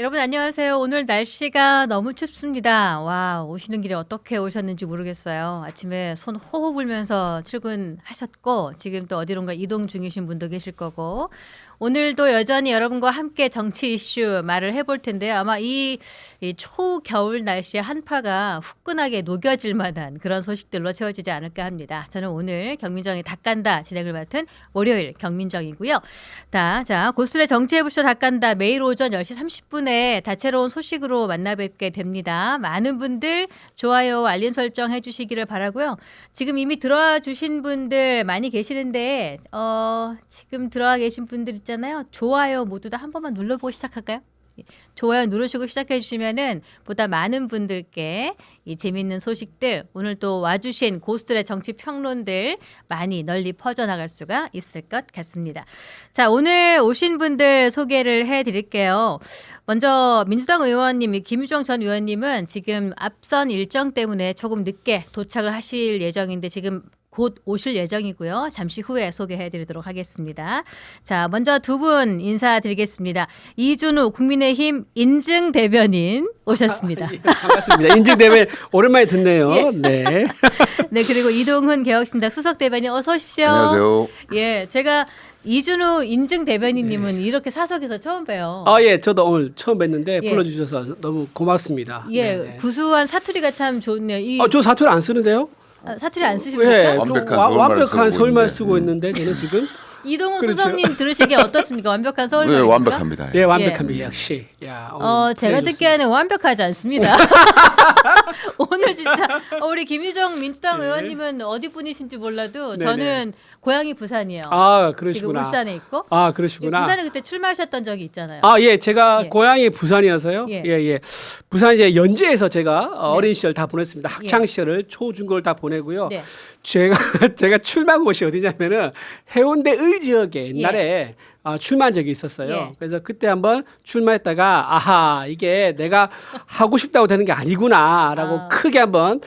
여러분 안녕하세요. 오늘 날씨가 너무 춥습니다. 와, 오시는 길에 어떻게 오셨는지 모르겠어요. 아침에 손 호호 불면서 출근하셨고 지금 또 어디론가 이동 중이신 분도 계실 거고 오늘도 여전히 여러분과 함께 정치 이슈 말을 해볼 텐데요. 아마 이 초겨울 날씨에 한파가 후끈하게 녹여질 만한 그런 소식들로 채워지지 않을까 합니다. 저는 오늘 경민정의 닭간다 진행을 맡은 월요일 경민정이고요. 자, 고스란히 정치해보쇼 닭간다 매일 오전 10시 30분에 다채로운 소식으로 만나 뵙게 됩니다. 많은 분들 좋아요, 알림 설정 해주시기를 바라고요. 지금 이미 들어와 주신 분들 많이 계시는데 지금 들어와 계신 분들 있잖아요. 좋아요 모두 다 한 번만 눌러보고 시작할까요? 좋아요 누르시고 시작해 주시면은 보다 많은 분들께 이 재미있는 소식들 오늘 또 와주신 고수들의 정치 평론들 많이 널리 퍼져나갈 수가 있을 것 같습니다. 자, 오늘 오신 분들 소개를 해드릴게요. 먼저 민주당 의원님 김유정 전 의원님은 지금 앞선 일정 때문에 조금 늦게 도착을 하실 예정인데 지금 곧 오실 예정이고요. 잠시 후에 소개해드리도록 하겠습니다. 자, 먼저 두 분 인사드리겠습니다. 이준우 국민의힘 인증 대변인 오셨습니다. 예, 반갑습니다. 인증 대변인 오랜만에 듣네요. 예. 네. 네, 그리고 이동훈 개혁신당 수석 대변인 어서 오십시오. 안녕하세요. 예, 제가 이준우 인증 대변인님은 이렇게 사석에서 처음 봬요. 예, 저도 오늘 처음 뵀는데 예. 불러주셔서 너무 고맙습니다. 예, 네네. 구수한 사투리가 참 좋네요. 저 사투리 안 쓰는데요? 사투리 안 쓰십니까? 예, 완벽한 좀 서울말을 완벽한 쓰고 서울말 있는데. 쓰고 있는데 저는 지금 이동훈 그렇죠. 수석님 들으시기에 어떻습니까? 완벽한 네, 서울말입니까? 완벽합니다. 예, 완벽합니다. 역시. 야, 제가 듣기에는 완벽하지 않습니다. 오늘 진짜 우리 김유정 민주당 네. 의원님은 어디 분이신지 몰라도 네네. 저는 고향이 부산이에요. 아, 지금 그러시구나. 울산에 있고. 아, 그러시구나. 부산에 그때 출마하셨던 적이 있잖아요. 예, 제가 예. 고향이 부산이어서요. 예. 예. 부산 이제 연주에서 제가 네. 어린 시절 다 보냈습니다. 학창 시절을 초, 중, 고를 다 보내고요. 네. 제가 출마한 곳이 어디냐면은 해운대 의 지역에 옛날에 출마한 적이 있었어요. 예. 그래서 그때 한번 출마했다가 아하 이게 내가 하고 싶다고 되는 게 아니구나라고 크게 한번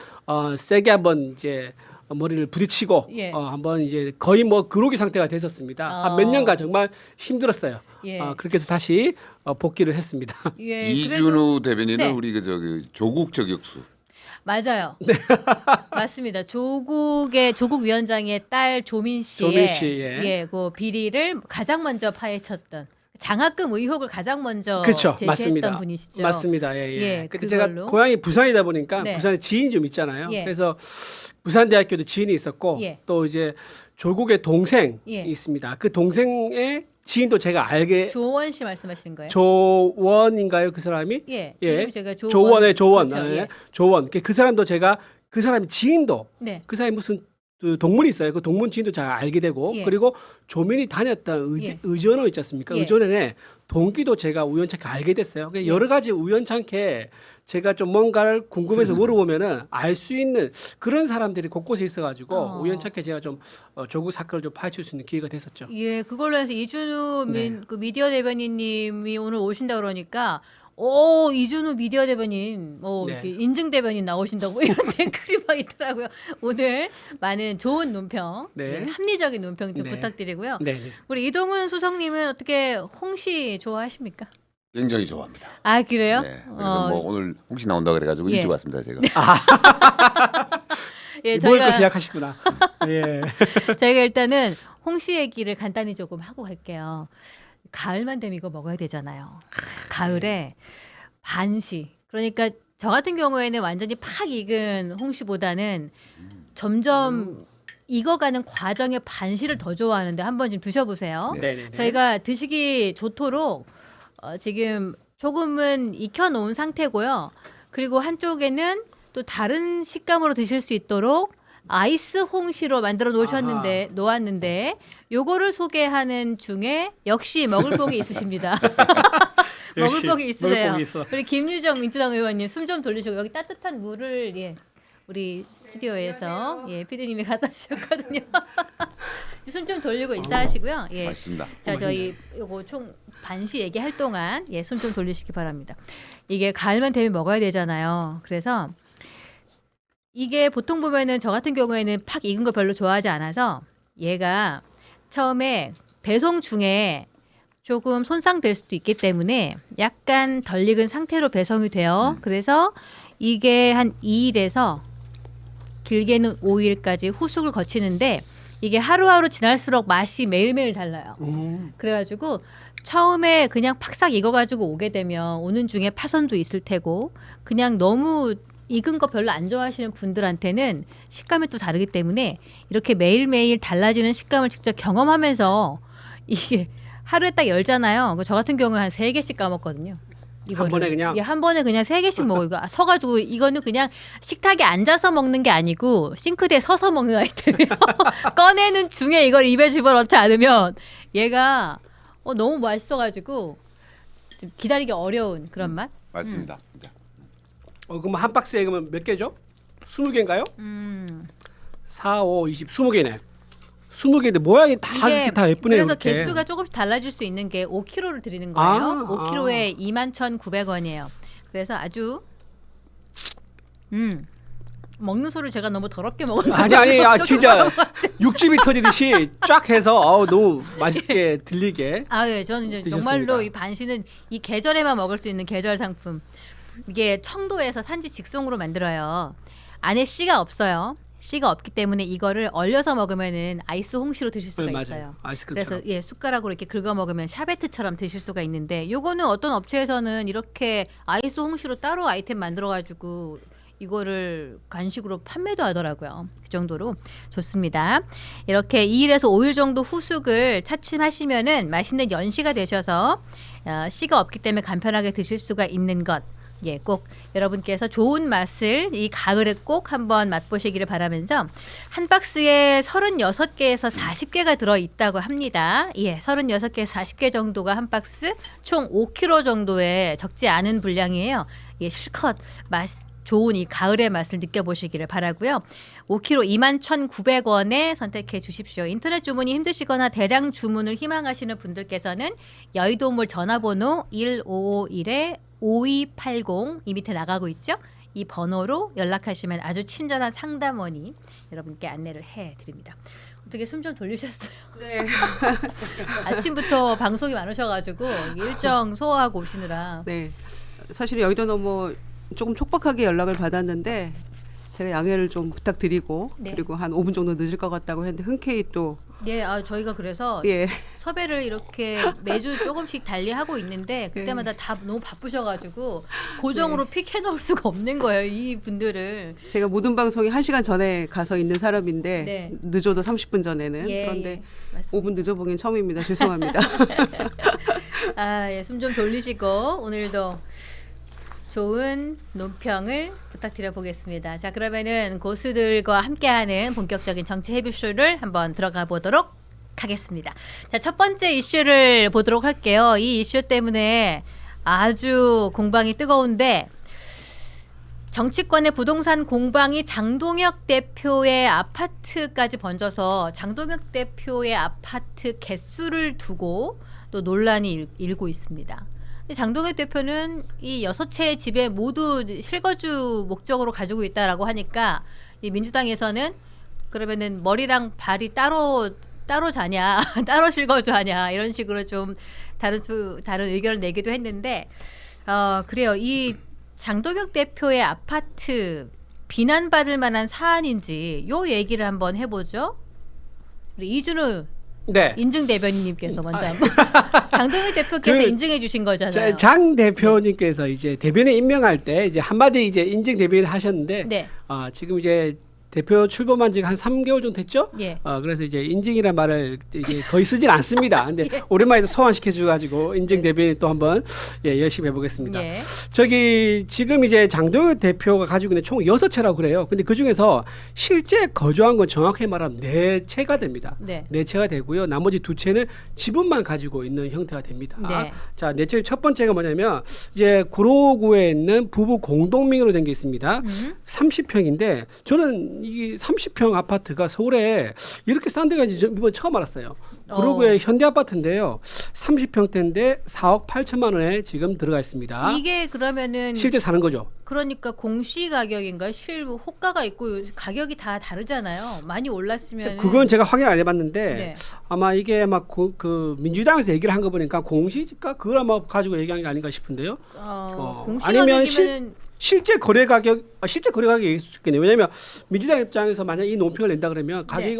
세게 한번 이제 머리를 부딪히고 예. 한번 이제 거의 뭐 그로기 상태가 됐었습니다. 한 몇 년간 정말 힘들었어요. 예. 그렇게 해서 다시 복귀를 했습니다. 예, 이준우 대변인은 네. 우리 저기 조국 저격수. 맞아요. 맞습니다. 조국 위원장의 딸 조민 씨의 조민 씨, 예. 그 비리를 가장 먼저 파헤쳤던 장학금 의혹을 가장 먼저 그렇죠, 제시했던 맞습니다. 분이시죠. 맞습니다. 예. 예, 그때 그걸로. 제가 고향이 부산이다 보니까 네. 부산에 지인이 좀 있잖아요. 예. 그래서 부산대학교도 지인이 있었고 예. 또 이제 조국의 동생이 예. 있습니다. 그 동생의 지인도 제가 알게 조원 씨 말씀하시는 거예요? 조원인가요? 그 사람이? 예. 예. 이름이 제가 조원의 조원. 그렇죠. 예. 예. 조원. 그 사람도 제가 그 사람의 지인도 네. 그 사람이 무슨 그 동문이 있어요. 그 동문 지인도 잘 알게 되고 예. 그리고 조민이 다녔던 예. 의전원 있지 않습니까? 예. 의전원에 동기도 제가 우연찮게 알게 됐어요. 그러니까 여러 가지 우연찮게 제가 좀 뭔가를 궁금해서 물어보면은 알 수 있는 그런 사람들이 곳곳에 있어가지고 우연찮게 제가 좀 조국 사건을 좀 파헤칠 수 있는 기회가 됐었죠. 예, 그걸로 해서 이준우 네. 그 미디어 대변인님이 오늘 오신다 그러니까 이준우 미디어 대변인 네. 이렇게 인증 대변인 나오신다고 이런 댓글이 막 있더라고요. 오늘 많은 좋은 논평, 네. 합리적인 논평 좀 네. 부탁드리고요. 네. 우리 이동훈 수석님은 어떻게 홍시 좋아하십니까? 굉장히 좋아합니다. 아, 그래요? 네. 그래서 뭐 오늘 혹시 나온다 그래가지고 예. 일찍 왔습니다 제가. 예, 먹을 거 시작하시구나. 예. 저희가 일단은 홍시 얘기를 간단히 조금 하고 갈게요. 가을만 되면 이거 먹어야 되잖아요. 가을에 반시. 그러니까 저 같은 경우에는 완전히 팍 익은 홍시보다는 점점 익어가는 과정의 반시를 더 좋아하는데 한번 좀 드셔보세요. 네. 저희가 드시기 좋도록 지금 조금은 익혀놓은 상태고요. 그리고 한쪽에는 또 다른 식감으로 드실 수 있도록 아이스 홍시로 만들어 놓았는데 요거를 소개하는 중에 역시 먹을 복이 있으십니다. 먹을 역시 복이 있으세요. 먹을 복이 있어. 우리 김유정 민주당 의원님 숨 좀 돌리시고 여기 따뜻한 물을 우리 스튜디오에서 피디님이 갖다 주셨거든요. 숨 좀 돌리고 인사하시고요. 예. 맛있습니다. 자, 저희 요거 총 반시 얘기할 동안 숨 좀 돌리시기 바랍니다. 이게 가을만 되면 먹어야 되잖아요. 그래서 이게 보통 보면은 저 같은 경우에는 팍 익은 거 별로 좋아하지 않아서 얘가 처음에 배송 중에 조금 손상될 수도 있기 때문에 약간 덜 익은 상태로 배송이 돼요. 그래서 이게 한 2일에서 길게는 5일까지 후숙을 거치는데 이게 하루하루 지날수록 맛이 매일매일 달라요. 그래가지고 처음에 그냥 팍싹 익어가지고 오게 되면 오는 중에 파손도 있을 테고 그냥 너무 익은 거 별로 안 좋아하시는 분들한테는 식감이 또 다르기 때문에 이렇게 매일매일 달라지는 식감을 직접 경험하면서 이게 하루에 딱 열잖아요. 저 같은 경우에 한 3개씩 까먹거든요. 한 번에 그냥? 예, 한 번에 그냥 3개씩 먹어요. 이거 서가지고 이거는 그냥 식탁에 앉아서 먹는 게 아니고 싱크대에 서서 먹는 아이템이에요. 꺼내는 중에 이걸 입에 집어넣지 않으면 얘가 너무 맛있어가지고 좀 기다리기 어려운 그런 맛. 맞습니다. 네. 그럼 한 박스에 그러면 몇 개죠? 20개인가요? 4, 5, 20, 20개네. 20개인데 모양이 다 이게 이렇게 다 예쁘네요. 그래서 이렇게. 개수가 조금씩 달라질 수 있는 게 5kg를 드리는 거예요. 5kg에 21,900원이에요. 그래서 아주 먹는 소리를 제가 너무 더럽게 먹어요. 아니 진짜 육즙이 터지듯이 쫙 해서 너무 맛있게 들리게. 예, 저는 이제 드셨습니다. 정말로 이 반신은 이 계절에만 먹을 수 있는 계절 상품. 이게 청도에서 산지 직송으로 만들어요. 안에 씨가 없어요. 씨가 없기 때문에 이거를 얼려서 먹으면은 아이스 홍시로 드실 수가 맞아요. 있어요. 아이스크림처럼. 그래서 숟가락으로 이렇게 긁어 먹으면 샤베트처럼 드실 수가 있는데 요거는 어떤 업체에서는 이렇게 아이스 홍시로 따로 아이템 만들어 가지고 이거를 간식으로 판매도 하더라고요. 그 정도로 좋습니다. 이렇게 2일에서 5일 정도 후숙을 차츰하시면은 맛있는 연시가 되셔서 씨가 없기 때문에 간편하게 드실 수가 있는 것. 예, 꼭 여러분께서 좋은 맛을 이 가을에 꼭 한번 맛보시기를 바라면서 한 박스에 36개에서 40개가 들어있다고 합니다. 예, 36개에서 40개 정도가 한 박스 총 5kg 정도의 적지 않은 분량이에요. 예, 실컷 맛 좋은 이 가을의 맛을 느껴보시기를 바라고요. 5kg 21,900원에 선택해 주십시오. 인터넷 주문이 힘드시거나 대량 주문을 희망하시는 분들께서는 여의도몰 전화번호 1551-5280 이 밑에 나가고 있죠. 이 번호로 연락하시면 아주 친절한 상담원이 여러분께 안내를 해드립니다. 어떻게 숨 좀 돌리셨어요? 네. 아침부터 방송이 많으셔가지고 일정 소화하고 오시느라. 네. 사실 여의도는 뭐 조금 촉박하게 연락을 받았는데 제가 양해를 좀 부탁드리고 네. 그리고 한 5분 정도 늦을 것 같다고 했는데 흔쾌히 또 예, 저희가 그래서 예. 섭외를 이렇게 매주 조금씩 달리하고 있는데 그때마다 다 너무 바쁘셔가지고 고정으로 픽해놓을 수가 없는 거예요. 이 분들을. 제가 모든 방송이 1시간 전에 가서 있는 사람인데 네. 늦어도 30분 전에는 예, 그런데 예, 맞습니다. 5분 늦어보긴 처음입니다. 죄송합니다. 예, 숨 좀 돌리시고 오늘도 좋은 논평을 부탁드려 보겠습니다. 자, 그러면은 고수들과 함께하는 본격적인 정치 헤비쇼를 한번 들어가 보도록 하겠습니다. 자, 첫 번째 이슈를 보도록 할게요. 이 이슈 때문에 아주 공방이 뜨거운데 정치권의 부동산 공방이 장동혁 대표의 아파트까지 번져서 장동혁 대표의 아파트 개수를 두고 또 논란이 일고 있습니다. 장동혁 대표는 이 6채의 집에 모두 실거주 목적으로 가지고 있다라고 하니까 이 민주당에서는 그러면은 머리랑 발이 따로 자냐, 따로 실거주하냐 이런 식으로 좀 다른 의견을 내기도 했는데 그래요. 이 장동혁 대표의 아파트 비난받을 만한 사안인지 요 얘기를 한번 해보죠. 우리 이준우 네. 인증 대변인님께서 먼저 한번 장동혁 대표께서 인증해 주신 거잖아요. 장 대표님께서 이제 대변인 임명할 때 이제 한마디 이제 인증 대변인 하셨는데 네. 지금 이제 대표 출범한 지가 한 3개월 정도 됐죠? 예. 그래서 이제 인증이라는 말을 이제 거의 쓰진 않습니다. 근데 예. 오랜만에 소환시켜 주가지고 인증 대변인 또 한번 열심히 해보겠습니다. 예. 저기 지금 이제 장동혁 대표가 가지고 있는 총 6채라고 그래요. 근데 그 중에서 실제 거주한 건 정확히 말하면 4채가 됩니다. 네. 4채가 되고요. 나머지 2채는 지분만 가지고 있는 형태가 됩니다. 네. 자, 4채 첫 번째가 뭐냐면 이제 구로구에 있는 부부 공동명의로 된 게 있습니다. 30평인데 저는 이 30평 아파트가 서울에 이렇게 싼 데가 이제 이번 처음 알았어요. 구로구의 현대 아파트인데요. 30평대인데 4억 8천만 원에 지금 들어가 있습니다. 이게 그러면은 실제 사는 거죠. 그러니까 공시 가격인가요? 호가가 있고 가격이 다 다르잖아요. 많이 올랐으면 그건 제가 확인 안 해봤는데 네. 아마 이게 막 그 민주당에서 얘기를 한 거 보니까 공시지가 그걸 아마 가지고 얘기한 게 아닌가 싶은데요. 공시 아니면 가격이면은 실제 거래 가격이 있을 수 있겠네요. 왜냐하면 민주당 입장에서 만약 이 논평을 낸다 그러면 가격이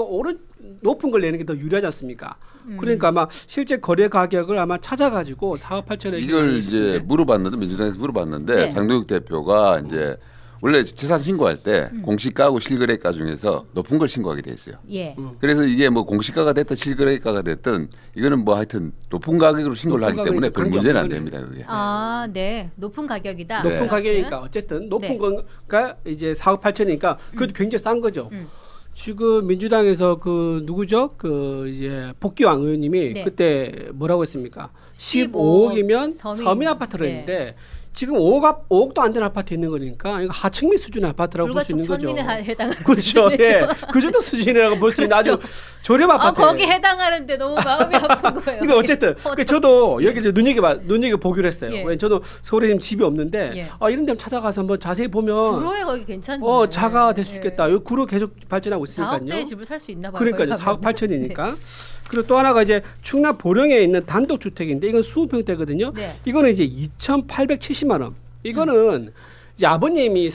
높은 걸 내는 게 더 유리하지 않습니까? 그러니까 아마 실제 거래 가격을 아마 찾아가지고 4억 8천에 이걸 이제 물어봤는데 민주당에서 물어봤는데 네. 장동혁 대표가 이제 원래 재산 신고할 때 공시가하고 실거래가 중에서 높은 걸 신고하게 돼 있어요. 예. 그래서 이게 뭐 공시가가 됐든 실거래가가 됐든 이거는 뭐 하여튼 높은 가격으로 신고를 하기 높은 때문에 별 가격이니까 문제는 안 관계없는 됩니다. 그게. 아, 네. 높은 가격이다. 네. 높은 가격이니까 어쨌든 높은 네. 건가 이제 4억 8천이니까 그래도 굉장히 싼 거죠. 지금 민주당에서 그 누구죠? 그 이제 복귀왕 의원님이 네. 그때 뭐라고 했습니까? 15억 15억이면 서민. 서민 아파트를 네. 했는데 지금 5억도 안 되는 아파트 있는 거니까 이거 하층민 수준의 아파트라고 볼 수 있는 거죠. 불가촉 천민에 해당하는 그렇죠. 수준이죠. 예. 그 정도 수준이라고 볼 수 있는 아주 저렴 아파트. 거기 해당하는데 너무 마음이 아픈 거예요. 근데 어쨌든 그 저도 여기 눈여겨 보기로 했어요. 예. 왜 저도 서울에 지금 집이 없는데 예. 이런 데 찾아가서 한번 자세히 보면 구로에 거기 괜찮네. 자가 될 수 있겠다. 여기 구로 계속 발전하고 4억대 있으니까요. 집을 살 수 있나 봐요. 그러니까요. 거기 4억 가면. 8천이니까. 그리고 또 하나가 이제 충남 보령에 있는 단독 주택인데 이건 20평대거든요. 네. 이거는 이제 2,870만 원. 이거는 이제 아버님이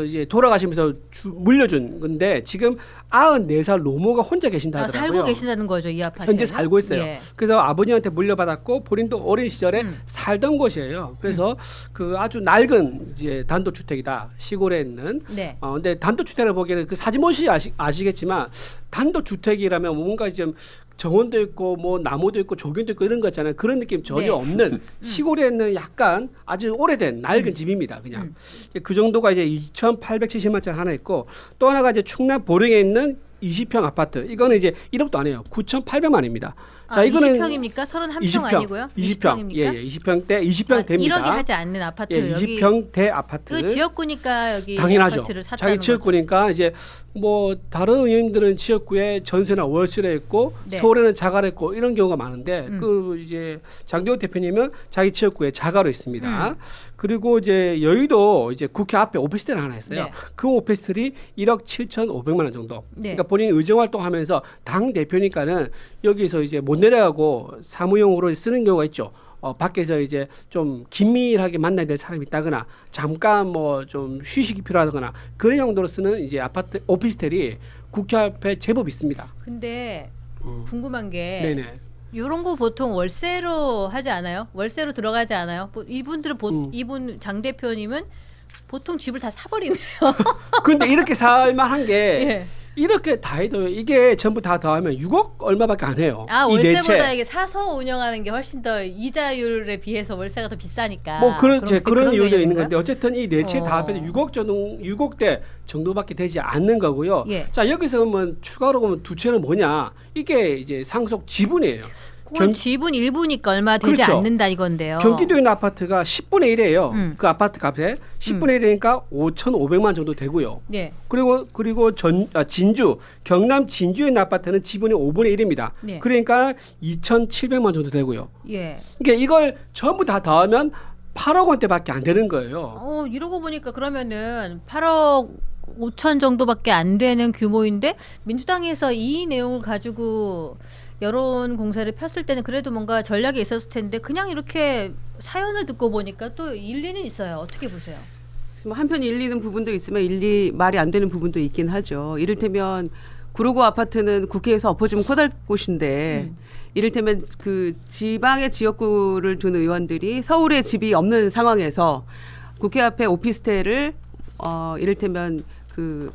이제 돌아가시면서 물려준 건데 지금 94살 노모가 혼자 계신다 하더라고요. 살고 계신다는 거죠, 이 아파트. 현재 살고 있어요. 예. 그래서 아버님한테 물려받았고 본인도 어린 시절에 살던 곳이에요. 그래서 그 아주 낡은 이제 단독 주택이다. 시골에 있는. 네. 근데 단독 주택을 보기에는 그 사진모시 아시겠지만 단독 주택이라면 뭔가 좀 정원도 있고 뭐 나무도 있고 조경도 있고 이런 거 있잖아요. 그런 느낌 전혀 네. 없는 시골에 있는 약간 아주 오래된 낡은 집입니다. 그냥 그 정도가 이제 2,870만짜리 하나 있고 또 하나가 이제 충남 보령에 있는 20평 아파트. 이거는 이제 1억도 안 해요. 9,800만입니다. 자, 이거는 20평입니까? 31평 20평, 아니고요? 20평. 20평입니까? 예, 20평 됩니다. 1억이 하지 않는 아파트. 예, 여기 20평대 아파트. 그 지역구니까 여기 당연하죠. 아파트를 샀다는 자기 거죠. 지역구니까 이제 뭐 다른 의원들은 지역구에 전세나 월세를 했고 네. 서울에는 자가를 했고 이런 경우가 많은데 그 이제 장대호 대표님은 자기 지역구에 자가로 있습니다. 그리고 이제 여의도 이제 국회 앞에 오피스텔 하나 했어요. 네. 그 오피스텔이 1억 7,500만 원 정도. 네. 그러니까 본인이 의정 활동하면서 당 대표니까는 여기서 이제 못 내려가고 사무용으로 쓰는 경우가 있죠. 밖에서 이제 좀 긴밀하게 만나야 될 사람이 있다거나 잠깐 뭐 좀 휴식이 필요하거나 그런 용도로 쓰는 이제 아파트 오피스텔이 국회 앞에 제법 있습니다. 근데 궁금한 게 네네. 이런 거 보통 월세로 하지 않아요? 월세로 들어가지 않아요? 이분들은 이분 장 대표님은 보통 집을 다 사버리네요. 근데 이렇게 살만한 게 예. 이렇게 다 해도 이게 전부 다 더하면 6억 얼마밖에 안 해요. 아, 이 월세보다 네 이게 사서 운영하는 게 훨씬 더 이자율에 비해서 월세가 더 비싸니까. 뭐 그런 이유도 있는 개념인가요? 건데 어쨌든 이 네 채 다 어. 합해서 6억대 정도밖에 되지 않는 거고요. 예. 자, 여기서 그러면 추가로 보면 두 채는 뭐냐? 이게 이제 상속 지분이에요. 그건 지분 일부니까 얼마 되지 그렇죠. 않는다 이건데요. 경기도에 있는 아파트가 10분의 1이에요. 그 아파트 값에 10분의 1이니까 5,500만 정도 되고요. 네. 그리고 진주, 경남 진주에 있는 아파트는 지분이 5분의 1입니다. 네. 그러니까 2,700만 정도 되고요. 예. 그러니까 이걸 전부 다 더하면 8억 원대밖에 안 되는 거예요. 이러고 보니까 그러면은 8억 5천 정도밖에 안 되는 규모인데 민주당에서 이 내용을 가지고 여론 공세를 폈을 때는 그래도 뭔가 전략이 있었을 텐데 그냥 이렇게 사연을 듣고 보니까 또 일리는 있어요. 어떻게 보세요? 그래서 뭐 한편 일리는 부분도 있지만 말이 안 되는 부분도 있긴 하죠. 이를테면 구로구 아파트는 국회에서 엎어지면 코달 곳인데 이를테면 그 지방의 지역구를 둔 의원들이 서울에 집이 없는 상황에서 국회 앞에 오피스텔을 이를테면 그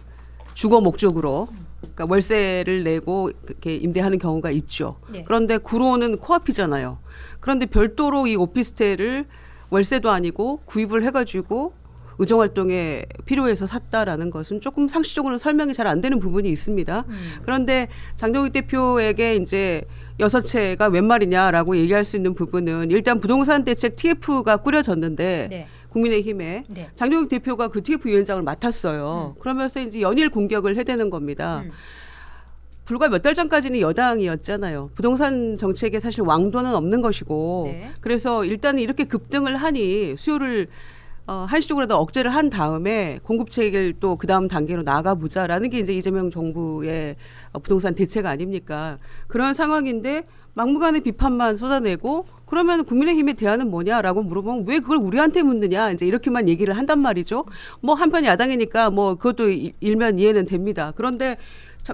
주거 목적으로 그러니까 월세를 내고 이렇게 임대하는 경우가 있죠. 네. 그런데 구로는 코앞이잖아요. 그런데 별도로 이 오피스텔을 월세도 아니고 구입을 해가지고 의정활동에 필요해서 샀다라는 것은 조금 상식적으로는 설명이 잘 안 되는 부분이 있습니다. 그런데 장동익 대표에게 이제 6채가 웬 말이냐라고 얘기할 수 있는 부분은 일단 부동산 대책 TF가 꾸려졌는데 네. 국민의힘에 네. 장동혁 대표가 그 TF 위원장을 맡았어요. 그러면서 이제 연일 공격을 해대는 겁니다. 불과 몇 달 전까지는 여당이었잖아요. 부동산 정책에 사실 왕도는 없는 것이고 네. 그래서 일단은 이렇게 급등을 하니 수요를 한시적으로도 억제를 한 다음에 공급체계를 또 그 다음 단계로 나가보자라는 게 이제 이재명 정부의 부동산 대책 아닙니까? 그런 상황인데 막무가내 비판만 쏟아내고 그러면 국민의힘의 대안은 뭐냐라고 물어보면 왜 그걸 우리한테 묻느냐 이제 이렇게만 얘기를 한단 말이죠. 뭐 한편 야당이니까 뭐 그것도 일면 이해는 됩니다. 그런데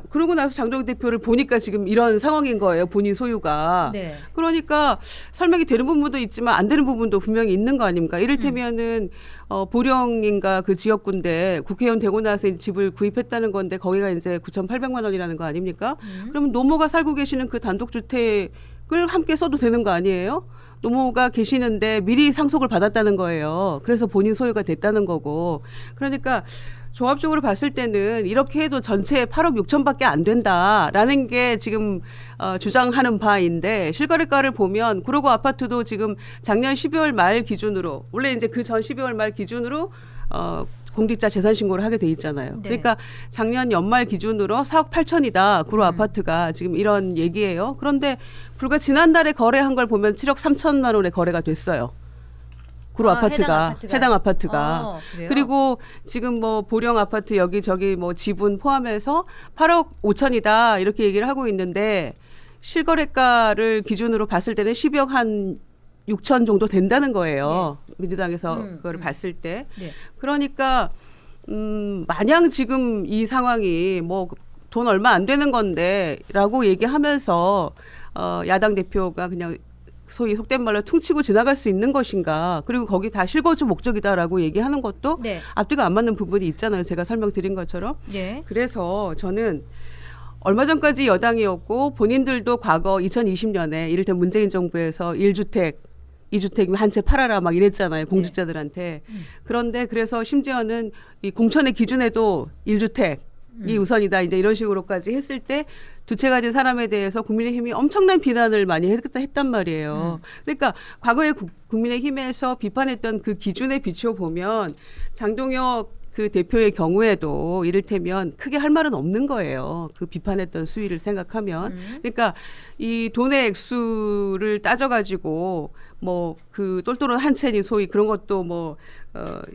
그러고 나서 장동혁 대표를 보니까 지금 이런 상황인 거예요. 본인 소유가. 네. 그러니까 설명이 되는 부분도 있지만 안 되는 부분도 분명히 있는 거 아닙니까? 이를테면은 보령인가 그 지역군데 국회의원 되고 나서 집을 구입했다는 건데 거기가 이제 9,800만 원이라는 거 아닙니까? 그러면 노모가 살고 계시는 그 단독주택을 함께 써도 되는 거 아니에요? 노모가 계시는데 미리 상속을 받았다는 거예요. 그래서 본인 소유가 됐다는 거고. 그러니까 종합적으로 봤을 때는 이렇게 해도 전체 8억 6천밖에 안 된다라는 게 지금 주장하는 바인데 실거래가를 보면 구로구 아파트도 지금 작년 12월 말 기준으로 원래 이제 그 전 12월 말 기준으로 공직자 재산 신고를 하게 돼 있잖아요. 네. 그러니까 작년 연말 기준으로 4억 8천이다. 구로 아파트가 지금 이런 얘기예요. 그런데 불과 지난달에 거래한 걸 보면 7억 3천만 원에 거래가 됐어요. 구로 아파트가 해당 아파트가 그래요? 그리고 지금 뭐 보령 아파트 여기저기 뭐 지분 포함해서 8억 5천이다 이렇게 얘기를 하고 있는데 실거래가를 기준으로 봤을 때는 12억 한 6천 정도 된다는 거예요. 민주당에서 그거를 봤을 때. 네. 그러니까 마냥 지금 이 상황이 뭐 돈 얼마 안 되는 건데라고 얘기하면서 야당 대표가 그냥 소위 속된 말로 퉁치고 지나갈 수 있는 것인가. 그리고 거기 다 실거주 목적이다라고 얘기하는 것도 네. 앞뒤가 안 맞는 부분이 있잖아요. 제가 설명드린 것처럼. 예. 그래서 저는 얼마 전까지 여당이었고 본인들도 과거 2020년에 이를테면 문재인 정부에서 1주택 2주택이면 한 채 팔아라 막 이랬잖아요. 공직자들한테. 그런데 그래서 심지어는 이 공천의 기준에도 1주택이 우선이다. 이제 이런 식으로까지 했을 때 두 채 가진 사람에 대해서 국민의힘이 엄청난 비난을 많이 했단 말이에요. 그러니까 과거에 국민의힘에서 비판했던 그 기준에 비추어 보면 장동혁 그 대표의 경우에도 이를테면 크게 할 말은 없는 거예요. 그 비판했던 수위를 생각하면. 그러니까 이 돈의 액수를 따져가지고 뭐 그 똘똘한 한 채니 소위 그런 것도 뭐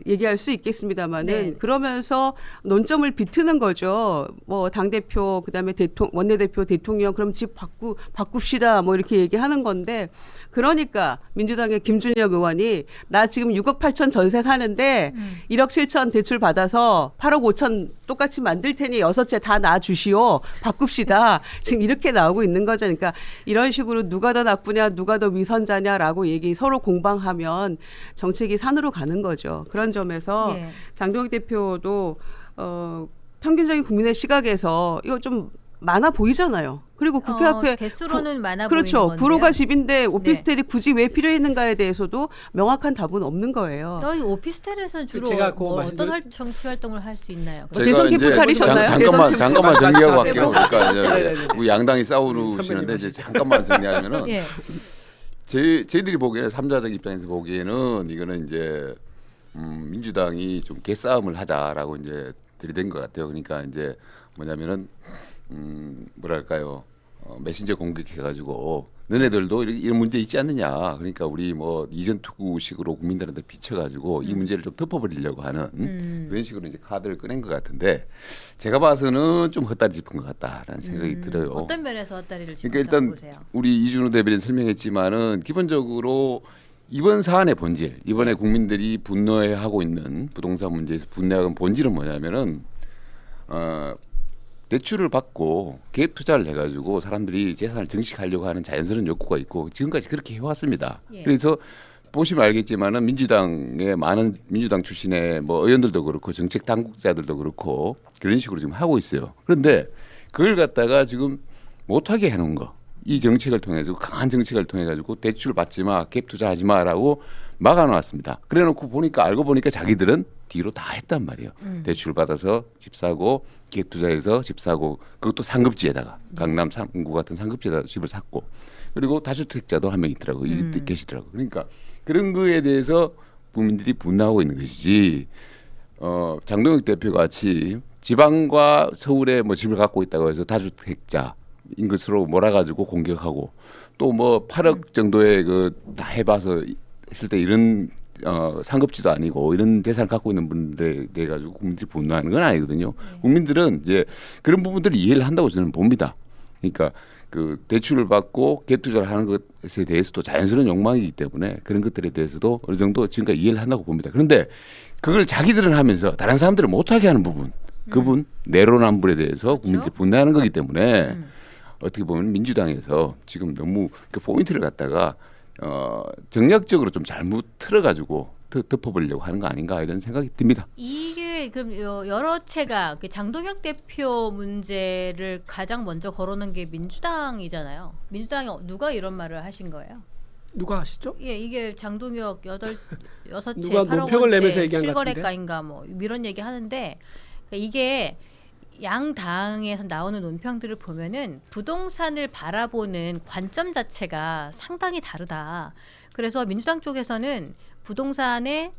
얘기할 수 있겠습니다만은 네. 그러면서 논점을 비트는 거죠. 뭐 당대표 그다음에 원내대표 대통령 그럼 집 바꿉시다 뭐 이렇게 얘기하는 건데 그러니까 민주당의 김준혁 의원이 나 지금 6억 8천 전세 사는데 1억 7천 대출 받아서 8억 5천 똑같이 만들 테니 6채 다 놔주시오. 바꿉시다. 지금 이렇게 나오고 있는 거죠. 그러니까 이런 식으로 누가 더 나쁘냐 누가 더 위선자냐라고 얘기 서로 공방하면 정책이 산으로 가는 거죠. 그런 점에서 예. 장동혁 대표도 평균적인 국민의 시각에서 이거 좀 많아 보이잖아요. 그리고 국회 앞에 개수로는 많아 그렇죠. 보이는 건데요. 구로가 집인데 오피스텔이 굳이 왜 필요했는가에 대해서도 명확한 답은 없는 거예요. 너희 오피스텔에서는 주로 제가 그거 뭐 말씀드릴- 어떤 정치 활동을 할 수 있나요? 뭐 대선 캠프 이제 차리셨나요? 잠깐만 정리하고 할게요. 말씀하세요. 그러니까 이제 네네네. 우리 양당이 싸우시는데 이제 잠깐만 정리하면은 예. 저희들이 보기에는 삼자적 입장에서 보기에는 이거는 이제 민주당이 좀 개싸움을 하자라고 이제 들이댄 것 같아요. 그러니까 이제 뭐냐면은 뭐랄까요 메신저 공격해가지고 너네들도 이런 문제 있지 않느냐. 그러니까 우리 뭐 이전 투구식으로 국민들한테 비춰가지고 이 문제를 좀 덮어버리려고 하는 그런 식으로 이제 카드를 꺼낸 것 같은데 제가 봐서는 좀 헛다리 짚은 것 같다라는 생각이 들어요. 어떤 면에서 헛다리를 그러니까 짚었다고 일단 보세요? 우리 이준호 대변인 설명했지만은 기본적으로 이번 사안의 본질, 이번에 국민들이 분노해하고 있는 부동산 문제에서 분노하는 본질은 뭐냐면은 대출을 받고 개입 투자를 해가지고 사람들이 재산을 증식하려고 하는 자연스러운 욕구가 있고 지금까지 그렇게 해왔습니다. 예. 그래서 보시면 알겠지만은 민주당의 많은 민주당 출신의 뭐 의원들도 그렇고 정책 당국자들도 그렇고 그런 식으로 지금 하고 있어요. 그런데 그걸 갖다가 지금 못하게 해놓은 거. 이 정책을 통해서 강한 정책을 통해 가지고 대출 받지 마, 갭 투자하지 마라고 막아놓았습니다. 그래놓고 보니까 알고 보니까 자기들은 뒤로 다 했단 말이에요. 대출 받아서 집 사고 갭 투자해서 집 사고 그것도 상급지에다가 강남 3구 같은 상급지에다가 집을 샀고 그리고 다주택자도 한 명 있더라고 계시더라고. 그러니까 그런 거에 대해서 국민들이 분노하고 있는 것이지. 장동혁 대표 같이 지방과 서울에 뭐 집을 갖고 있다고 해서 다주택자인 것으로 몰아가지고 공격하고 또 뭐 8억 정도의 그 다 해봐서 했을 때 이런 상급지도 아니고 이런 재산을 갖고 있는 분들에 대해 가지고 국민들이 분노하는 건 아니거든요. 국민들은 이제 그런 부분들을 이해를 한다고 저는 봅니다. 그러니까 그 대출을 받고 갭 투자를 하는 것에 대해서도 자연스러운 욕망이기 때문에 그런 것들에 대해서도 어느 정도 지금까지 이해를 한다고 봅니다. 그런데 그걸 자기들은 하면서 다른 사람들은 못하게 하는 부분, 그분 내로남불에 대해서 국민들이 분노하는 거기 때문에 어떻게 보면 민주당에서 지금 너무 그 포인트를 갖다가 정략적으로 좀 잘못 틀어가지고 덮어보려고 하는 거 아닌가 이런 생각이 듭니다. 이게 그럼 여러 채가 장동혁 대표 문제를 가장 먼저 거론한 게 민주당이잖아요. 민주당이 누가 이런 말을 하신 거예요? 누가 하시죠? 예, 이게 장동혁 여섯 채 누가 8억 논평을 내면서 원대 얘기한 것 같은데? 실거래가인가 뭐 이런 얘기 하는데 그러니까 이게 양 당에서 나오는 논평들을 보면은 부동산을 바라보는 관점 자체가 상당히 다르다. 그래서 민주당 쪽에서는 부동산의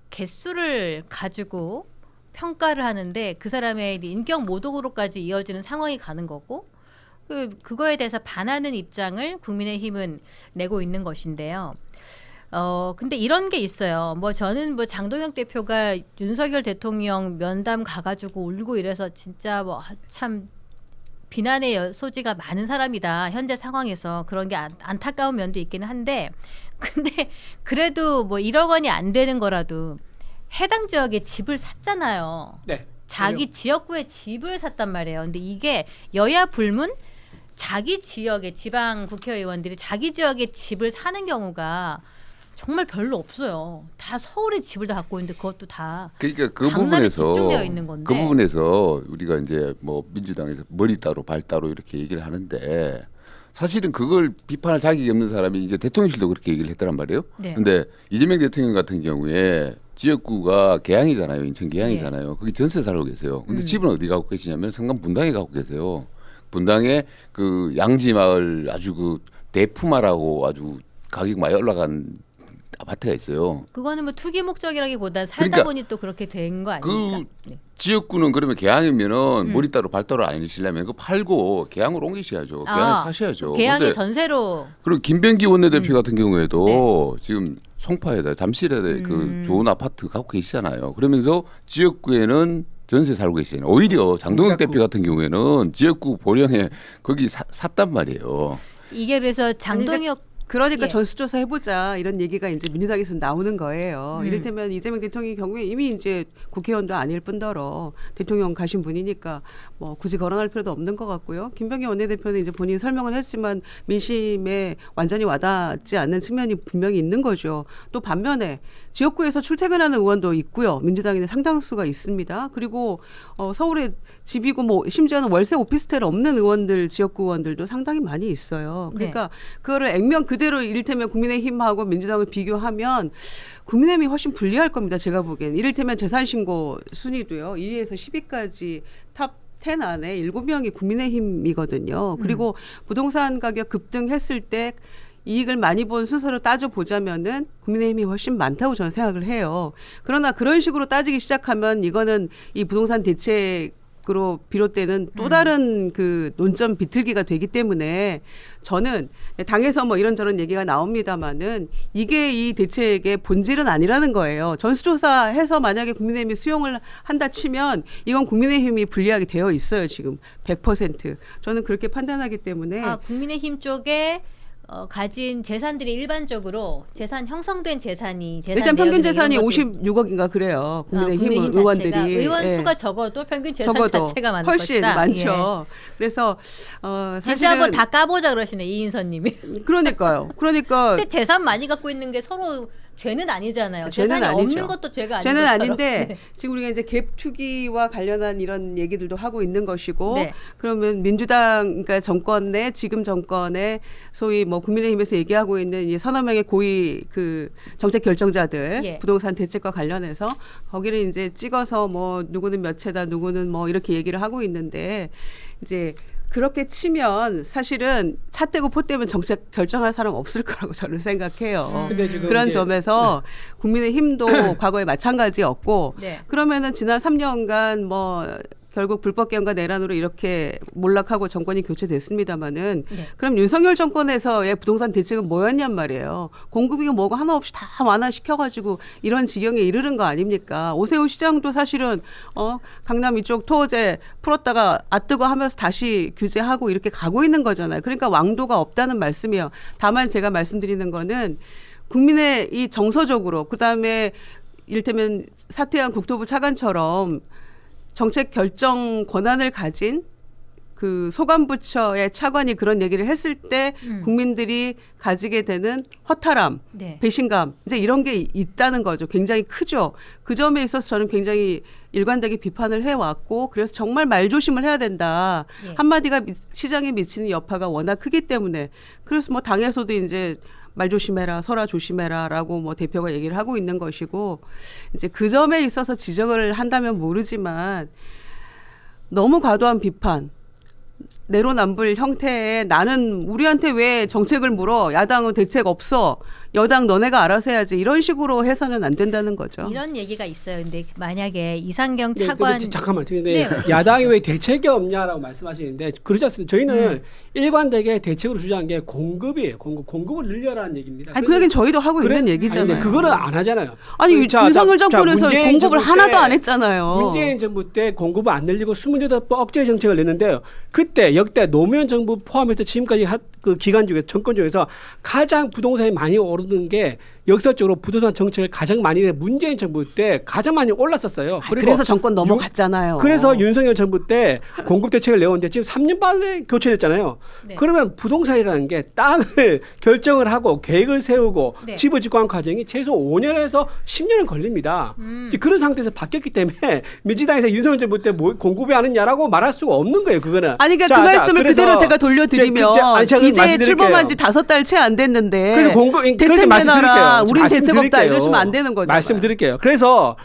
개수를 가지고 평가를 하는데 그 사람의 인격 모독으로까지 이어지는 상황이 가는 거고 그거에 대해서 반하는 입장을 국민의힘은 내고 있는 것인데요. 근데 이런 게 있어요. 뭐 저는 뭐 장동혁 대표가 윤석열 대통령 면담 가가지고 울고 이래서 진짜 뭐 참 비난의 소지가 많은 사람이다. 현재 상황에서 그런 게 안타까운 면도 있기는 한데, 근데 그래도 뭐 1억 원이 안 되는 거라도 해당 지역에 집을 샀잖아요. 네. 자기 지역구에 집을 샀단 말이에요. 근데 이게 여야 불문 자기 지역의 지방 국회의원들이 자기 지역에 집을 사는 경우가 정말 별로 없어요. 다 서울에 집을 다 갖고 있는데 그것도 다 그러니까 그 강남에 부분에서 집중되어 있는 건데. 그 부분에서 우리가 이제 뭐 민주당에서 머리 따로 발 따로 이렇게 얘기를 하는데 사실은 그걸 비판할 자격이 없는 사람이 이제 대통령실도 그렇게 얘기를 했단 말이에요. 네. 근데 이재명 대통령 같은 경우에 지역구가 계양이잖아요. 인천 계양이잖아요. 거기 전세 살고 계세요. 근데 집은 어디 갖고 계시냐면 성남 분당에 갖고 계세요. 분당에 그 양지마을 아주 그 대품화라고 아주 가격 많이 올라간 아파트가 있어요. 그거는 뭐 투기 목적이라기보다 살다 그러니까 보니 또 그렇게 된 거 그 아닙니까? 네. 지역구는 그러면 계양이면은 머리 따로 발 따로 아니시려면 그거 팔고 계양으로 옮기셔야죠. 계양에 사셔야죠. 계양에 근데 전세로 그리고 김병기 원내대표 같은 경우에도 지금 송파에다 잠실에다 그 좋은 아파트 갖고 계시잖아요. 그러면서 지역구에는 전세 살고 계시잖아요. 오히려 장동혁 공작구. 대표 같은 경우에는 지역구 보령에 거기 샀단 말이에요. 이게 그래서 장동혁 그러니까 예. 전수조사 해보자 이런 얘기가 이제 민주당에서 나오는 거예요. 이를테면 이재명 대통령의 경우에 이미 이제 국회의원도 아닐 뿐더러 대통령 가신 분이니까 뭐 굳이 거론할 필요도 없는 것 같고요. 김병기 원내대표는 이제 본인 설명을 했지만 민심에 완전히 와닿지 않는 측면이 분명히 있는 거죠. 또 반면에 지역구에서 출퇴근하는 의원도 있고요. 민주당에는 상당수가 있습니다. 그리고 서울에 집이고 뭐 심지어는 월세 오피스텔 없는 의원들 지역구 의원들도 상당히 많이 있어요. 그러니까 그거를 액면 그대로 이를테면 국민의힘하고 민주당을 비교하면 국민의힘이 훨씬 불리할 겁니다. 제가 보기엔. 이를테면 재산신고 순위도요. 1위에서 10위까지 탑 10 안에 7명이 국민의힘이거든요. 그리고 부동산 가격 급등했을 때 이익을 많이 본 순서로 따져보자면은 국민의힘이 훨씬 많다고 저는 생각을 해요. 그러나 그런 식으로 따지기 시작하면 이거는 이 부동산 대책으로 비롯되는 또 다른 그 논점 비틀기가 되기 때문에 저는 당에서 뭐 이런저런 얘기가 나옵니다마는 이게 이 대책의 본질은 아니라는 거예요. 전수조사해서 만약에 국민의힘이 수용을 한다 치면 이건 국민의힘이 불리하게 되어 있어요. 지금 100%. 저는 그렇게 판단하기 때문에 국민의힘 쪽에 가진 재산들이 일반적으로 재산 형성된 재산이 일단 평균 재산이 이런 것들- 56억인가 그래요. 국민의힘 국민의힘 의원들이 자체가 의원 예. 수가 적어도 평균 재산 적어도 자체가 많을 훨씬 것이다. 많죠. 그래서 예. 진짜 사실은 한번 다 까보자 그러시네 이인선님이. 그러니까요. 그러니까 근데 재산 많이 갖고 있는 게 서로 죄는 아니잖아요. 죄는 재산이 아니죠. 없는 것도 죄가 아닌 죄는 것처럼. 아닌데 네. 지금 우리가 이제 갭 투기와 관련한 이런 얘기들도 하고 있는 것이고 네. 그러면 민주당 그러니까 정권 내 지금 정권의 소위 뭐 국민의힘에서 얘기하고 있는 이 서너 명의 고위 그 정책 결정자들 예. 부동산 대책과 관련해서 거기를 이제 찍어서 뭐 누구는 몇 채다 누구는 뭐 이렇게 얘기를 하고 있는데 이제 그렇게 치면 사실은 차 떼고 포 떼면 정책 결정할 사람 없을 거라고 저는 생각해요. 근데 지금 그런 이제 점에서 국민의힘도 과거에 마찬가지였고 네. 그러면은 지난 3년간 뭐 결국 불법 개헌과 내란으로 이렇게 몰락하고 정권이 교체됐습니다마는 네. 그럼 윤석열 정권에서의 부동산 대책은 뭐였냔 말이에요. 공급이가 뭐가 하나 없이 다 완화시켜가지고 이런 지경에 이르는 거 아닙니까? 오세훈 시장도 사실은 강남 이쪽 토어제 풀었다가 아뜨거 하면서 다시 규제하고 이렇게 가고 있는 거잖아요. 그러니까 왕도가 없다는 말씀이에요. 다만 제가 말씀드리는 거는 국민의 이 정서적으로 그다음에 이를테면 사퇴한 국토부 차관처럼 정책 결정 권한을 가진 그 소관부처의 차관이 그런 얘기를 했을 때 국민들이 가지게 되는 허탈함, 네. 배신감 이제 이런 게 있다는 거죠. 굉장히 크죠. 그 점에 있어서 저는 굉장히 일관되게 비판을 해왔고 그래서 정말 말조심을 해야 된다. 예. 한마디가 시장에 미치는 여파가 워낙 크기 때문에 그래서 뭐 당에서도 이제 말 조심해라, 설아 조심해라라고 뭐 대표가 얘기를 하고 있는 것이고 이제 그 점에 있어서 지적을 한다면 모르지만 너무 과도한 비판, 내로남불 형태의 나는 우리한테 왜 정책을 물어? 야당은 대책 없어. 여당 너네가 알아서 해야지. 이런 식으로 해서는 안 된다는 거죠. 이런 얘기가 있어요. 근데 만약에 이상경 네, 차관 근데 잠깐만. 근데 네. 야당이 왜 대책이 없냐라고 말씀하시는데 그러지 않습니다. 저희는 일관되게 대책으로 주장한 게 공급이에요. 공급을 늘려라는 얘기입니다. 아니, 그 얘기는 저희도 하고 있는 얘기잖아요. 아니, 그거는 안 하잖아요. 아니 자, 윤석열 정권에서 문재인 공급을 정부 하나도 때 안 했잖아요. 문재인 정부 때 공급을 안 늘리고 28번 억제 정책을 냈는데요. 그때 역대 노무현 정부 포함해서 지금까지 그 기간 중에 정권 중에서 가장 부동산이 많이 오르는 게 역설적으로 부동산 정책을 가장 많이 낸 문재인 정부 때 가장 많이 올랐었어요. 그래서 정권 넘어갔잖아요. 그래서 윤석열 정부 때 공급 대책을 내었는데 지금 3년 만에 교체됐잖아요. 네. 그러면 부동산이라는 게 땅을 결정을 하고 계획을 세우고 네. 집을 짓고 하는 과정이 최소 5년에서 10년은 걸립니다. 이제 그런 상태에서 바뀌었기 때문에 민주당에서 윤석열 정부 때 뭐 공급이 하느냐라고 말할 수가 없는 거예요. 그거는. 아니 그러니까 그 말씀을 그래서 그대로 제가 돌려드리면 제가 이제 말씀드릴게요. 출범한 지 5달 채 안 됐는데 그래서 대책 내놔라. 우린 대책 없다 말씀드릴게요. 이러시면 안 되는 거죠. 말씀드릴게요. 그래서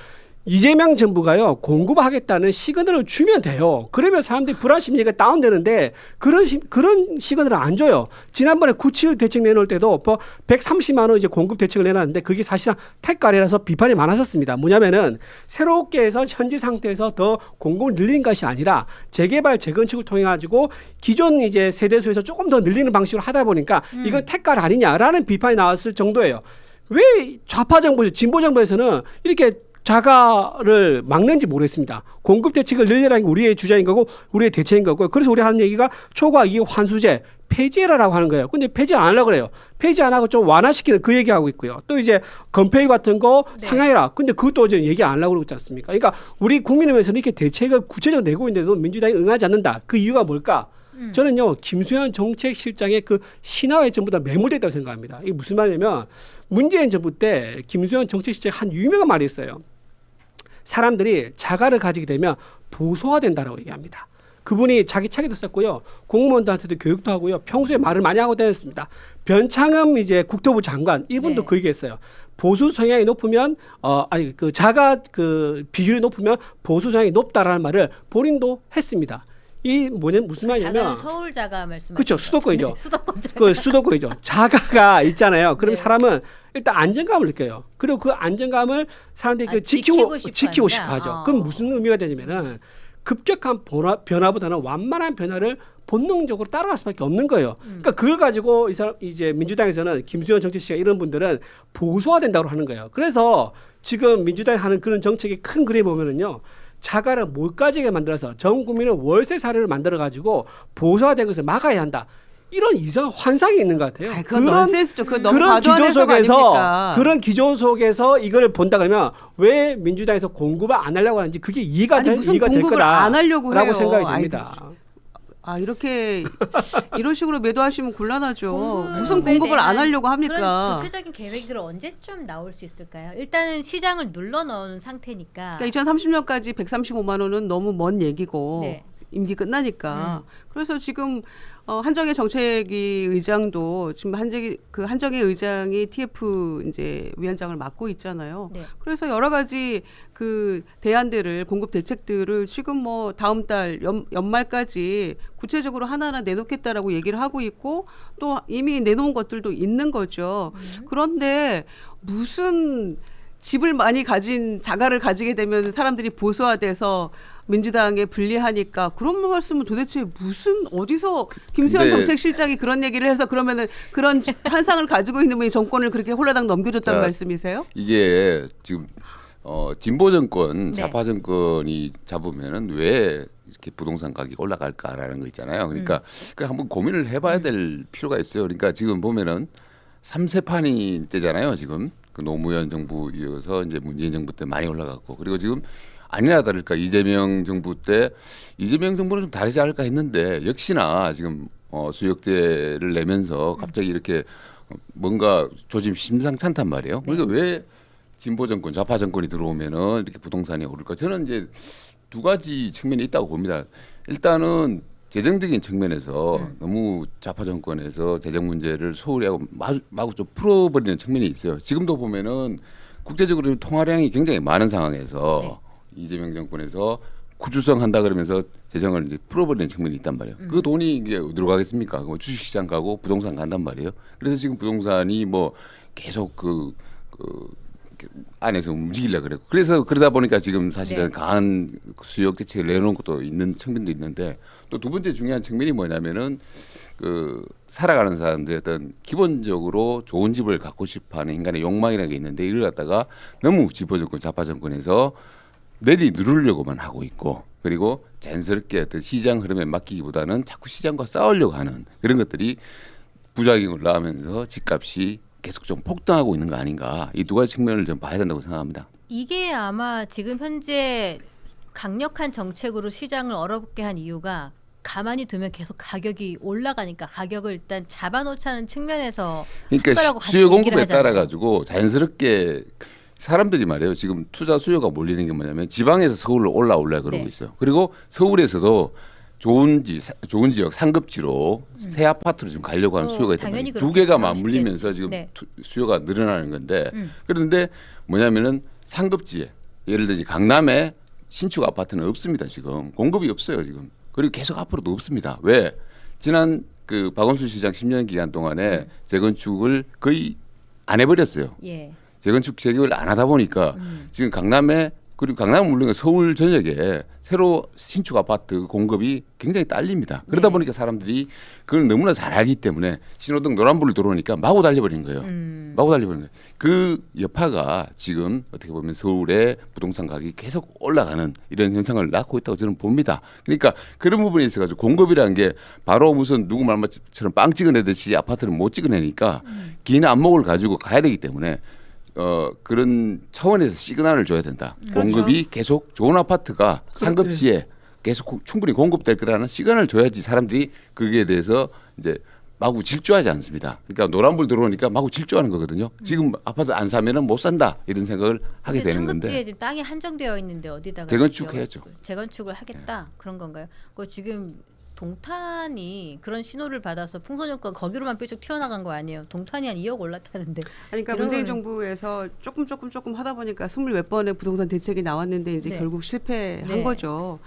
이재명 정부가요 공급하겠다는 시그널을 주면 돼요. 그러면 사람들이 불안 심리가 다운되는데 그런 시그널을 안 줘요. 지난번에 9.7 대책 내놓을 때도 130만 원 이제 공급 대책을 내놨는데 그게 사실상 택가리라서 비판이 많았었습니다. 뭐냐면은 새롭게 해서 현재 상태에서 더 공급을 늘린 것이 아니라 재개발 재건축을 통해 가지고 기존 이제 세대수에서 조금 더 늘리는 방식으로 하다 보니까 이건 택가리 아니냐라는 비판이 나왔을 정도예요. 왜 좌파 정부, 진보 정부에서는 이렇게 자가를 막는지 모르겠습니다. 공급 대책을 늘리라는 게 우리의 주장인 거고 우리의 대책인 거고 그래서 우리 하는 얘기가 초과이익 환수제 폐지해라라고 하는 거예요. 근데 폐지 안 하려고 그래요. 폐지 안 하고 좀 완화시키는 그 얘기하고 있고요. 또 이제 건폐율 같은 거 네. 상향해라. 근데 그것도 이제 얘기 안 하려고 그러고 있지 않습니까? 그러니까 우리 국민의힘에서는 이렇게 대책을 구체적으로 내고 있는데도 민주당이 응하지 않는다. 그 이유가 뭘까? 저는요 김수현 정책실장의 그 신화에 전부 다 매몰됐다고 생각합니다. 이게 무슨 말이냐면 문재인 정부 때 김수현 정책실장 한 유명한 말이 있어요. 사람들이 자가를 가지게 되면 보수화된다라고 얘기합니다. 그분이 자기 책에도 썼고요. 공무원들한테도 교육도 하고요. 평소에 말을 많이 하고 다녔습니다. 변창흠 이제 국토부 장관 이분도 네. 그 얘기했어요. 보수 성향이 높으면 그 자가 그 비율이 높으면 보수 성향이 높다라는 말을 본인도 했습니다. 이 무슨 말이냐면 자가는 서울 자가 말씀하시는 그렇죠. 수도권이죠. 네, 수도권 자가. 그 수도권이죠. 자가가 있잖아요. 그럼 네. 사람은 일단 안정감을 느껴요. 그리고 그 안정감을 사람들이 그 지키고 지키고 싶어 싶어 하죠. 한다. 그럼 무슨 의미가 되냐면은 급격한 변화보다는 완만한 변화를 본능적으로 따라갈 수밖에 없는 거예요. 그러니까 그걸 가지고 이 사람 이제 민주당에서는 김수현 정책실장 이런 분들은 보수화된다고 하는 거예요. 그래서 지금 민주당이 하는 그런 정책의 큰 그림 보면은요. 자가를 못 가지게 만들어서 전 국민의 월세 사례를 만들어 가지고 보수화된 것을 막아야 한다. 이런 이상한 환상이 있는 것 같아요. 그건 넌센스죠. 그건 너무 그런 과도한 기조 해석 속에서 아닙니까? 그런 기조 속에서 이걸 본다 그러면 왜 민주당에서 공급을 안 하려고 하는지 그게 이해가 아니, 무슨 될 공급을 거다. 안 하려고 라고 해요. 생각이 됩니다. 이렇게 이런 식으로 매도하시면 곤란하죠. 공급에 무슨 공급을 안 대한 하려고 그런 합니까? 구체적인 계획을 언제쯤 나올 수 있을까요? 일단은 시장을 눌러넣은 상태니까. 그러니까 2030년까지 135만 원은 너무 먼 얘기고 네. 임기 끝나니까. 그래서 지금 한정희 정책위 의장도 지금 한정희 의장이 TF 이제 위원장을 맡고 있잖아요. 네. 그래서 여러 가지 그 대안들을 공급 대책들을 지금 뭐 다음 달 연말까지 구체적으로 하나하나 내놓겠다라고 얘기를 하고 있고 또 이미 내놓은 것들도 있는 거죠. 그런데 무슨 집을 많이 가진 자가를 가지게 되면 사람들이 보수화돼서 민주당에 불리하니까 그런 말씀은 도대체 무슨 어디서 김수현 근데- 정책실장이 그런 얘기를 해서 그러면은 그런 환상을 가지고 있는 분이 정권을 그렇게 홀라당 넘겨줬다는 자, 말씀이세요? 이게 지금 진보 정권, 네. 좌파 정권이 잡으면은 왜 이렇게 부동산 가격이 올라갈까라는 거 있잖아요. 그러니까 그 한번 고민을 해봐야 될 필요가 있어요. 그러니까 지금 보면은 3세판이 때잖아요. 지금 그 노무현 정부 이어서 이제 문재인 정부 때 많이 올라갔고 그리고 지금 아니나 다를까 이재명 정부 때 이재명 정부는 좀 다르지 않을까 했는데 역시나 지금 수역제를 내면서 갑자기 이렇게 뭔가 조짐 심상찮단 말이에요. 그러니까 왜 진보 정권, 좌파 정권이 들어오면은 이렇게 부동산이 오를까? 저는 이제 두 가지 측면이 있다고 봅니다. 일단은 재정적인 측면에서 너무 좌파 정권에서 재정 문제를 소홀히 하고 마구 좀 풀어버리는 측면이 있어요. 지금도 보면은 국제적으로 좀 통화량이 굉장히 많은 상황에서 이재명 정권에서 구주성한다 그러면서 재정을 이제 풀어버리는 측면이 있단 말이에요. 그 돈이 이게 어디로 가겠습니까? 뭐 주식시장 가고 부동산 간단 말이에요. 그래서 지금 부동산이 뭐 계속 그 안에서 움직이려고 그래요. 그래서 그러다 보니까 지금 사실은 네. 강한 수역 대책을 내놓은 것도 있는 측면도 있는데 또 두 번째 중요한 측면이 뭐냐면은 그 살아가는 사람들의 어떤 기본적으로 좋은 집을 갖고 싶어하는 인간의 욕망이라는 게 있는데 이걸 갖다가 너무 진보 정권, 좌파 정권에서 내리누르려고만 하고 있고 그리고 자연스럽게 어떤 시장 흐름에 맡기기보다는 자꾸 시장과 싸우려고 하는 그런 것들이 부작용을 낳으면서 집값이 계속 좀 폭등하고 있는 거 아닌가 이 두 가지 측면을 좀 봐야 된다고 생각합니다. 이게 아마 지금 현재 강력한 정책으로 시장을 어렵게 한 이유가 가만히 두면 계속 가격이 올라가니까 가격을 일단 잡아놓자는 측면에서 그러니까 거라고 같이 수요 얘기를 공급에 하잖아요. 따라 가지고 자연스럽게 사람들이 말해요. 지금 투자 수요가 몰리는 게 뭐냐면 지방에서 서울로 올라오려 그러고 네. 있어요. 그리고 서울에서도 좋은 지역 상급지로 새 아파트로 지금 가려고 하는 수요가 있단 당연히 말이에요. 두 그렇겠죠. 개가 맞물리면서 지금 네. 수요가 늘어나는 건데 그런데 뭐냐면은 상급지에 예를 들어 강남에 신축 아파트는 없습니다. 지금 공급이 없어요. 지금 그리고 계속 앞으로도 없습니다. 왜 지난 그 박원순 시장 10년 기간 동안에 재건축을 거의 안 해버렸어요. 예. 재건축 재개발 안 하다 보니까 지금 강남에 그리고 강남은 물론 서울 전역에 새로 신축 아파트 공급이 굉장히 딸립니다. 그러다 네. 보니까 사람들이 그걸 너무나 잘 알기 때문에 신호등 노란불을 들어오니까 마구 달려버린 거예요. 마구 달려버린 거예요. 그 여파가 지금 어떻게 보면 서울의 부동산 가격이 계속 올라가는 이런 현상을 낳고 있다고 저는 봅니다. 그러니까 그런 부분에 있어가지고 공급이라는 게 바로 무슨 누구 말처럼 빵 찍어내듯이 아파트를 못 찍어내니까 긴 안목을 가지고 가야 되기 때문에 그런 차원에서 시그널을 줘야 된다. 공급이 계속 좋은 아파트가 상급지에 계속 충분히 공급될 거라는 시그널을 줘야지 사람들이 거기에 대해서 이제 마구 질주하지 않습니다. 그러니까 노란불 들어오니까 마구 질주하는 거거든요. 지금 아파트 안 사면은 못 산다 이런 생각을 하게 되는 상급지에 건데 지금 땅이 한정되어 있는데 어디다가 재건축해야죠. 재건축을 하겠다 그런 건가요? 그 지금 동탄이 그런 신호를 받아서 풍선효과 거기로만 뾰족 튀어나간 거 아니에요? 동탄이 한 2억 올랐다는데. 아니, 그러니까 이런 문재인 거는- 정부에서 조금 하다 보니까 20몇 번의 부동산 대책이 나왔는데 이제 네. 결국 실패한 네. 거죠.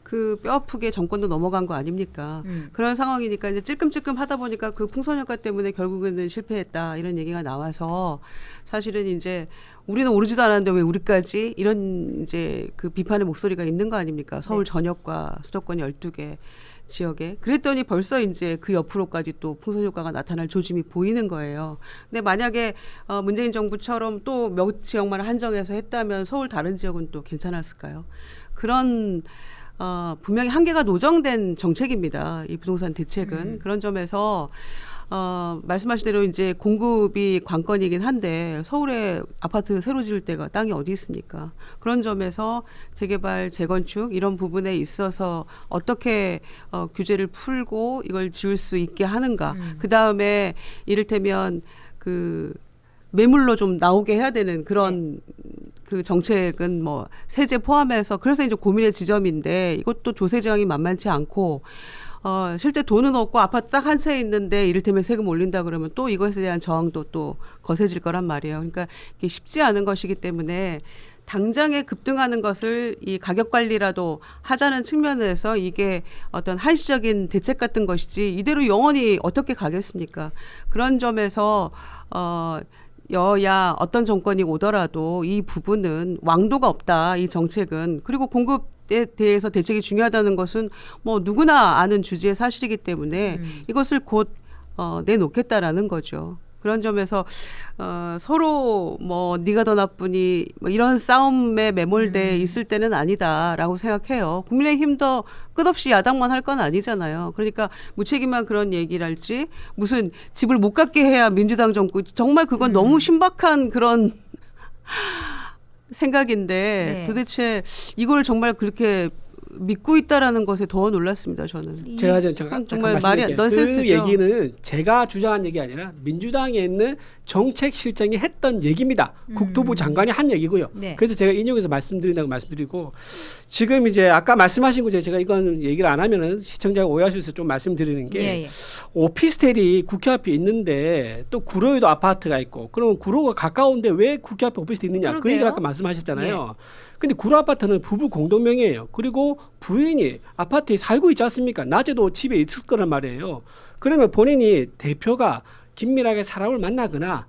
그 뼈 아프게 정권도 넘어간 거 아닙니까? 그런 상황이니까 이제 찔끔찔끔 하다 보니까 그 풍선 효과 때문에 결국에는 실패했다 이런 얘기가 나와서 사실은 이제 우리는 오르지도 않았는데 왜 우리까지 이런 이제 그 비판의 목소리가 있는 거 아닙니까? 서울 전역과 수도권 12개 지역에 그랬더니 벌써 이제 그 옆으로까지 또 풍선 효과가 나타날 조짐이 보이는 거예요. 근데 만약에 문재인 정부처럼 또 몇 지역만 한정해서 했다면 서울 다른 지역은 또 괜찮았을까요? 그런 분명히 한계가 노정된 정책입니다. 이 부동산 대책은 그런 점에서 말씀하신 대로 이제 공급이 관건이긴 한데 서울에 아파트 새로 지을 데가 땅이 어디 있습니까? 그런 점에서 재개발, 재건축 이런 부분에 있어서 어떻게 규제를 풀고 이걸 지을 수 있게 하는가? 그 다음에 이를테면 그 매물로 좀 나오게 해야 되는 그런 그 정책은 뭐 세제 포함해서 그래서 이제 고민의 지점인데 이것도 조세 제왕이 만만치 않고 실제 돈은 없고 아파트 딱 한 채 있는데 이를테면 세금 올린다 그러면 또 이것에 대한 저항도 또 거세질 거란 말이에요. 그러니까 이게 쉽지 않은 것이기 때문에 당장에 급등하는 것을 이 가격 관리라도 하자는 측면에서 이게 어떤 한시적인 대책 같은 것이지 이대로 영원히 어떻게 가겠습니까? 그런 점에서 여야 어떤 정권이 오더라도 이 부분은 왕도가 없다. 이 정책은. 그리고 공급에 대해서 대책이 중요하다는 것은 뭐 누구나 아는 주지의 사실이기 때문에 이것을 곧 내놓겠다라는 거죠. 그런 점에서 서로 뭐 네가 더 나쁘니 뭐 이런 싸움에 매몰돼 있을 때는 아니다라고 생각해요. 국민의힘도 끝없이 야당만 할 건 아니잖아요. 그러니까 무책임한 그런 얘기를 할지 무슨 집을 못 갖게 해야 민주당 정권 정말 그건 너무 신박한 그런 생각인데 네. 도대체 이걸 정말 그렇게 믿고 있다라는 것에 더 놀랐습니다. 저는. 제가 정말 말이 넌센스죠. 그 얘기는 제가 주장한 얘기 아니라 민주당에 있는 정책실장이 했던 얘기입니다. 국토부 장관이 한 얘기고요. 네. 그래서 제가 인용해서 말씀드린다고 말씀드리고 지금 이제 아까 말씀하신 거 제가 이건 얘기를 안 하면은 시청자가 오해할 수 있어서 좀 말씀드리는 게 예, 예. 오피스텔이 국회 앞에 있는데 또 구로에도 아파트가 있고 그러면 구로가 가까운데 왜 국회 앞에 오피스텔이 있느냐 그 그러게요. 얘기를 아까 말씀하셨잖아요. 근데 구로 아파트는 부부 공동명의예요. 그리고 부인이 아파트에 살고 있지 않습니까? 낮에도 집에 있을 거란 말이에요. 그러면 본인이 대표가 긴밀하게 사람을 만나거나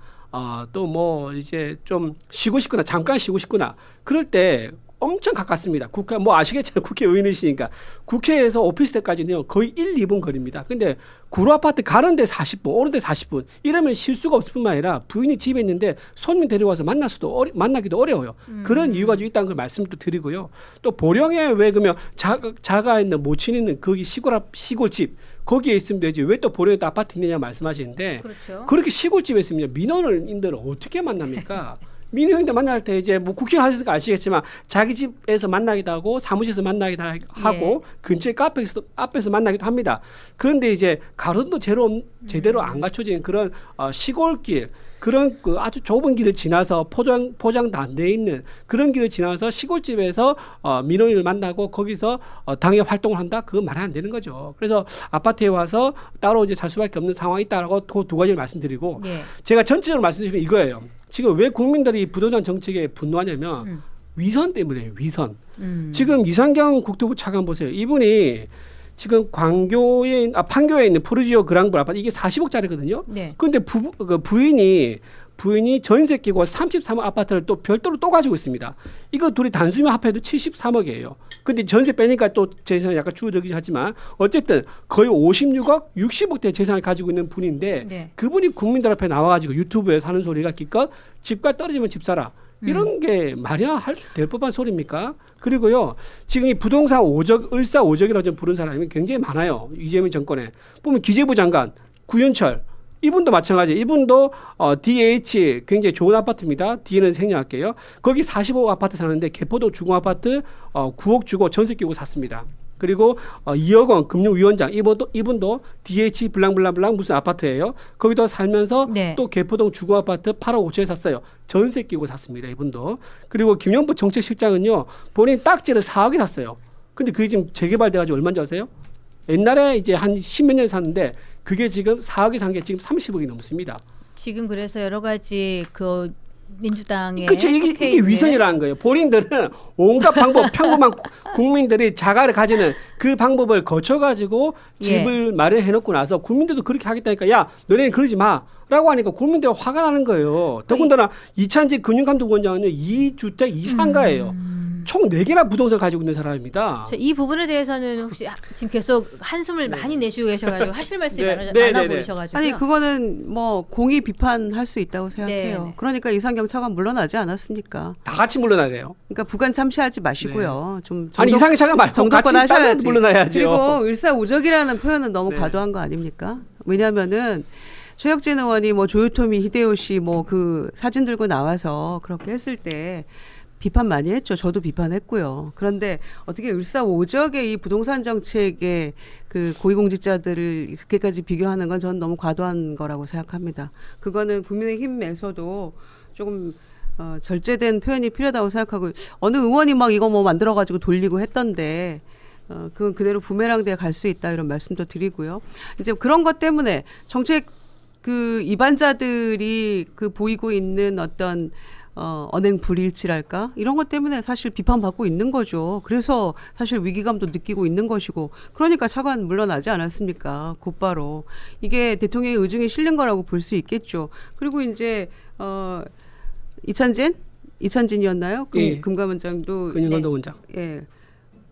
또 뭐 이제 좀 쉬고 싶거나 잠깐 쉬고 싶거나 그럴 때 엄청 가깝습니다. 국회 뭐 아시겠잖아요. 국회의원이시니까 국회에서 오피스텔까지는 거의 1, 2분 거리입니다. 근데 구로 아파트 가는데 40분, 오는데 40분 이러면 쉴 수가 없을 뿐만 아니라 부인이 집에 있는데 손님 데려와서 만나기도 어려워요. 그런 이유가 좀 있다는 걸 말씀도 드리고요. 또 보령에 왜 그러면 자가 있는 모친 있는 거기 시골집 거기에 있으면 되지 왜 또 보령에 또 아파트 있느냐 말씀하시는데 그렇죠. 그렇게 시골집에 있으면 민원인들을 어떻게 만납니까? 민원인들 만날 때 이제 뭐 국회의원 하셨으니까 아시겠지만 자기 집에서 만나기도 하고 사무실에서 만나기도 하고 근처에 카페에서 앞에서 만나기도 합니다. 그런데 이제 가로등도 제대로 안 갖춰진 그런 시골길 그런 그 아주 좁은 길을 지나서 포장도 안 돼 있는 그런 길을 지나서 시골집에서 민원인을 만나고 거기서 당의 활동을 한다? 그건 말이 안 되는 거죠. 그래서 아파트에 와서 따로 이제 살 수밖에 없는 상황이 있다라고 그 두 가지를 말씀드리고 예. 제가 전체적으로 말씀드리면 이거예요. 지금 왜 국민들이 부동산 정책에 분노하냐면 위선 때문에요. 위선. 지금 이상경 국토부 차관 보세요. 이분이 지금 판교에 있는 푸르지오 그랑블 아파트 이게 40억짜리거든요. 네. 그런데 부인이 전세 끼고 33억 아파트를 또 별도로 또 가지고 있습니다. 이거 둘이 단순히 합해도 73억이에요. 근데 전세 빼니까 또 재산이 약간 줄어들긴 하지만 어쨌든 거의 56억, 60억대 재산을 가지고 있는 분인데 네. 그분이 국민들 앞에 나와가지고 유튜브에 사는 소리가 기껏 집값 떨어지면 집 사라. 이런 게 말이야 될 법한 소리입니까? 그리고요 지금 이 부동산 을사오적이라고 좀 부른 사람이 굉장히 많아요. 이재명 정권에 보면 기재부 장관 구윤철 이분도 마찬가지. 이분도 DH 굉장히 좋은 아파트입니다. D는 생략할게요. 거기 45억 아파트 사는데 개포동 주공 아파트 9억 주고 전세 끼고 샀습니다. 그리고 2억 원 금융위원장 이분도 DH 블랑블랑블랑 무슨 아파트예요. 거기도 살면서 네. 또 개포동 주공 아파트 8억 5천에 샀어요. 전세 끼고 샀습니다. 이분도. 그리고 김영부 정책실장은요. 본인 딱지를 4억에 샀어요. 근데 그게 지금 재개발돼가지고 얼마인지 아세요? 옛날에 이제 한 10몇 년 샀는데 그게 지금 4억에 산 게 지금 30억이 넘습니다. 지금 그래서 여러 가지 그 민주당의 그렇죠. 이게 위선이라는 거예요. 본인들은 온갖 방법, 평범한 국민들이 자가를 가지는 그 방법을 거쳐가지고 집을 마련해놓고 나서 국민들도 그렇게 하겠다니까 야 너네는 그러지 마라고 하니까 국민들이 화가 나는 거예요. 더군다나 이찬직 금융감독원장은요 2주택 이상가예요. 총 4개나 부동산 가지고 있는 사람입니다. 이 부분에 대해서는 혹시 지금 계속 한숨을 많이 내쉬고 계셔가지고 하실 말씀이 네, 많아 네. 보이셔가지고 아니 그거는 뭐 공의 비판할 수 있다고 생각해요. 네. 그러니까 이상경 차관 물러나지 않았습니까? 다 같이 물러나야 돼요. 그러니까 부관 참시하지 마시고요. 좀 아니 이상희 차관 말고 정도권 같이 하셔야지. 물러나야죠. 그리고 을사오적이라는 표현은 너무 네. 과도한 거 아닙니까? 왜냐하면은 최혁진 의원이 뭐 조요토미 히데요시 뭐 그 사진 들고 나와서 그렇게 했을 때 비판 많이 했죠. 저도 비판했고요. 그런데 어떻게 을사오적의 이 부동산 정책의 그 고위공직자들을 그렇게까지 비교하는 건 저는 너무 과도한 거라고 생각합니다. 그거는 국민의힘에서도 조금 절제된 표현이 필요하다고 생각하고 어느 의원이 막 이거 뭐 만들어가지고 돌리고 했던데 그건 그대로 부메랑대에 갈 수 있다 이런 말씀도 드리고요. 이제 그런 것 때문에 정책 그 입안자들이 그 보이고 있는 어떤 언행 불일치랄까 이런 것 때문에 사실 비판받고 있는 거죠. 그래서 사실 위기감도 느끼고 있는 것이고 그러니까 차관 물러나지 않았습니까? 곧바로 이게 대통령의 의중에 실린 거라고 볼 수 있겠죠. 그리고 이제 이찬진이었나요? 예. 금감원장도 근영감독원장. 예,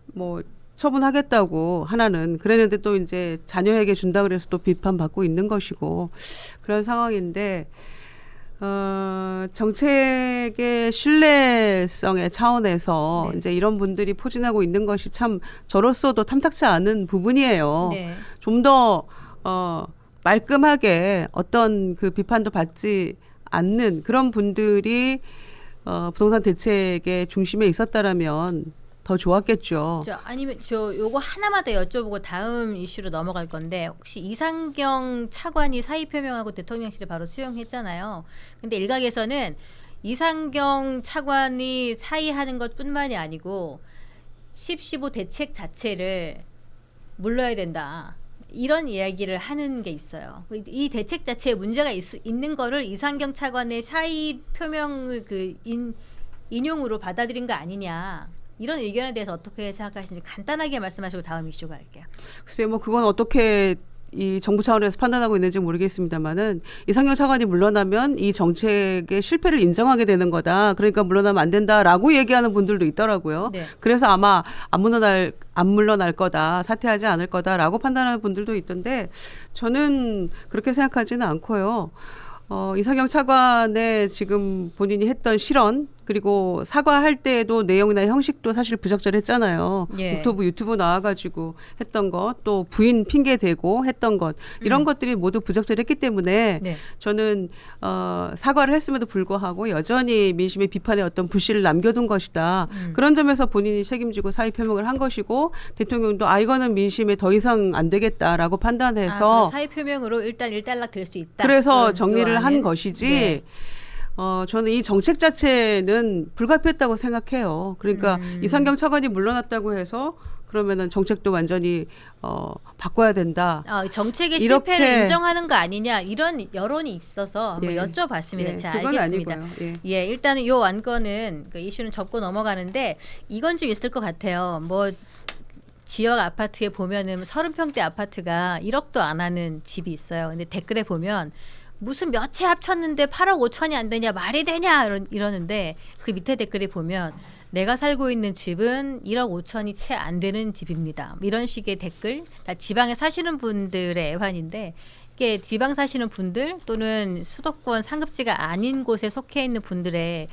뭐 처분하겠다고 하나는 그랬는데 또 이제 자녀에게 준다 그래서 또 비판받고 있는 것이고 그런 상황인데 정책의 신뢰성의 차원에서 네. 이제 이런 분들이 포진하고 있는 것이 참 저로서도 탐탁치 않은 부분이에요. 네. 좀 더 말끔하게 어떤 그 비판도 받지 않는 그런 분들이 부동산 대책의 중심에 있었다라면 더 좋았겠죠. 아니면 저 요거 하나만 더 여쭤보고 다음 이슈로 넘어갈 건데 혹시 이상경 차관이 사의 표명하고 대통령실에 바로 수용했잖아요. 근데 일각에서는 이상경 차관이 사의하는 것뿐만이 아니고 10.15 대책 자체를 물러야 된다. 이런 이야기를 하는 게 있어요. 이 대책 자체에 문제가 있는 거를 이상경 차관의 사의 표명을 인용으로 받아들인 거 아니냐. 이런 의견에 대해서 어떻게 생각하시는지 간단하게 말씀하시고 다음 이슈 갈게요. 글쎄요, 뭐 그건 어떻게 이 정부 차원에서 판단하고 있는지 모르겠습니다만은 이상경 차관이 물러나면 이 정책의 실패를 인정하게 되는 거다. 그러니까 물러나면 안 된다라고 얘기하는 분들도 있더라고요. 네. 그래서 아마 안 물러날 거다, 사퇴하지 않을 거다라고 판단하는 분들도 있던데 저는 그렇게 생각하지는 않고요. 이상경 차관의 지금 본인이 했던 실언 그리고 사과할 때에도 내용이나 형식도 사실 부적절했잖아요. 예. 국토부 유튜브 나와가지고 했던 것, 또 부인 핑계 대고 했던 것 이런 것들이 모두 부적절했기 때문에 네. 저는 사과를 했음에도 불구하고 여전히 민심의 비판에 어떤 불씨를 남겨둔 것이다. 그런 점에서 본인이 책임지고 사의 표명을 한 것이고 대통령도 이거는 민심에 더 이상 안 되겠다라고 판단해서 사의 표명으로 일단 일단락 될 수 있다. 그래서 정리를 한 요하는. 것이지. 네. 저는 이 정책 자체는 불가피했다고 생각해요. 그러니까 이상경 차관이 물러났다고 해서 그러면은 정책도 완전히 바꿔야 된다. 정책의 이렇게- 실패를 인정하는 거 아니냐 이런 여론이 있어서 한번 예. 여쭤봤습니다. 예, 자, 그건 알겠습니다. 아니고요. 예. 예, 일단은 요 안건은 그 이슈는 접고 넘어가는데 이건 좀 있을 것 같아요. 뭐 지역 아파트에 보면은 30평대 아파트가 1억도 안 하는 집이 있어요. 근데 댓글에 보면 무슨 몇 채 합쳤는데 8억 5천이 안 되냐 말이 되냐 이러는데 그 밑에 댓글에 보면 내가 살고 있는 집은 1억 5천이 채 안 되는 집입니다. 이런 식의 댓글 다 지방에 사시는 분들의 애환인데 이게 지방 사시는 분들 또는 수도권 상급지가 아닌 곳에 속해 있는 분들의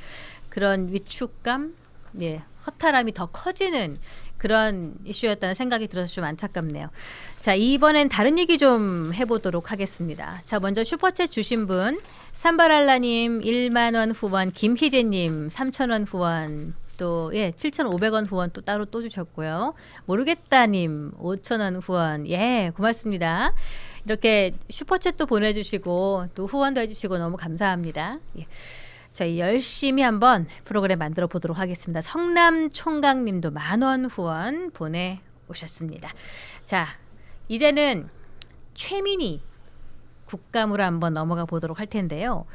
그런 위축감, 예, 허탈함이 더 커지는 그런 이슈였다는 생각이 들어서 좀 안타깝네요. 자, 이번엔 다른 얘기 좀 해보도록 하겠습니다. 자, 먼저 슈퍼챗 주신 분 산바랄라님 1만 원 후원, 김희재님 3,000원 후원, 또 7,500원 후원 또 따로 또 주셨고요. 모르겠다님 5,000원 후원, 예, 고맙습니다. 이렇게 슈퍼챗도 보내주시고 또 후원도 해주시고 너무 감사합니다. 예. 저희 열심히 한번 프로그램 만들어 보도록 하겠습니다. 성남 총각님도 10,000원 후원 보내오셨습니다. 자, 이제는 최민희 국감으로 한번 넘어가 보도록 할 텐데요.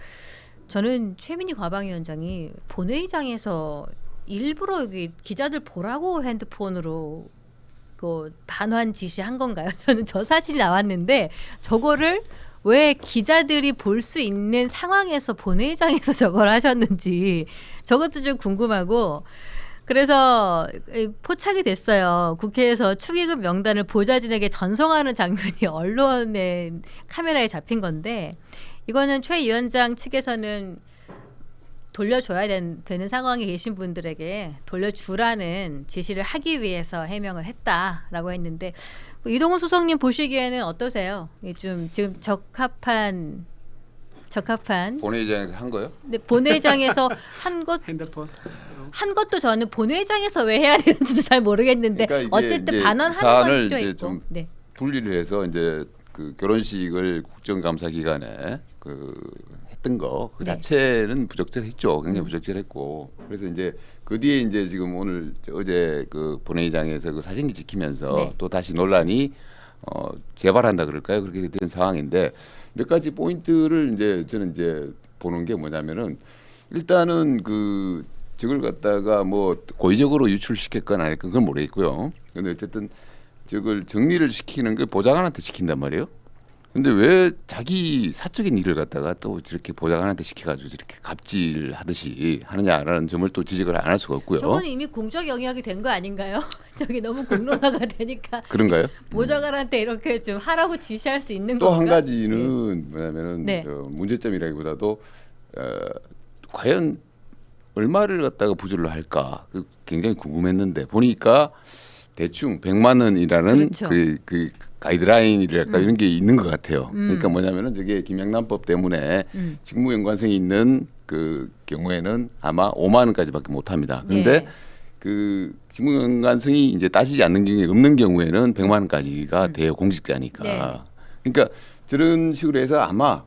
저는 최민희 과방위원장이 본회의장에서 일부러 여기 기자들 보라고 핸드폰으로 그 반환 지시한 건가요? 저는 저 사진이 나왔는데 저거를 왜 기자들이 볼 수 있는 상황에서 본회의장에서 저걸 하셨는지 저것도 좀 궁금하고 그래서 포착이 됐어요. 국회에서 축의금 명단을 보좌진에게 전송하는 장면이 언론의 카메라에 잡힌 건데 이거는 최 위원장 측에서는 돌려줘야 되는 상황에 계신 분들에게 돌려주라는 지시를 하기 위해서 해명을 했다라고 했는데 이동훈 수석님 보시기에는 어떠세요? 좀 지금 적합한 본회의장에서 한 거요? 근데 본회의장에서 핸드폰. 한 것도 저는 본회의장에서 왜 해야 되는지도 잘 모르겠는데 그러니까 이게 어쨌든 이제 반환하는 사안을 건 필요 이제 있고. 좀 네. 분리를 해서 이제 그 결혼식을 국정감사 기간에 그 했던 거 그 네. 자체는 부적절했죠. 굉장히 음. 부적절했고 그래서 이제 그 뒤에 이제 지금 오늘 어제 그 본회의장에서 그 사진이 찍히면서 네. 또 다시 논란이 재발한다 그럴까요? 그렇게 된 상황인데 몇 가지 포인트를 이제 저는 이제 보는 게 뭐냐면은 일단은 그 저걸 갖다가 뭐 고의적으로 유출시켰거나 아닐까 그건 모르겠고요. 근데 어쨌든 저걸 정리를 시키는 게 보좌관한테 시킨단 말이에요. 근데 왜 자기 사적인 일을 갖다가 또 저렇게 보좌관한테 시켜가지고 저렇게 갑질하듯이 하느냐라는 점을 또 지적을 안 할 수가 없고요. 저건 이미 공적 영역이 된 거 아닌가요? 저기 너무 공론화가 되니까 그런가요? 보좌관한테 이렇게 좀 하라고 지시할 수 있는 또 건가? 한 가지는 뭐냐면은 네. 저 문제점이라기보다도 과연 얼마를 갖다가 부조를 할까 그 굉장히 궁금했는데 보니까 대충 100만 원이라는 그렇죠. 그 가이드라인이랄까 이런 게 있는 것 같아요. 음. 그러니까 뭐냐면은 저게 김영란법 때문에 직무 연관성이 있는 그 경우에는 아마 5만 원까지밖에 못 합니다. 그런데 네. 그 직무 연관성이 이제 따지지 않는 경우에 없는 경우에는 100만 원까지가 돼요. 공직자니까. 네. 그러니까 저런 식으로 해서 아마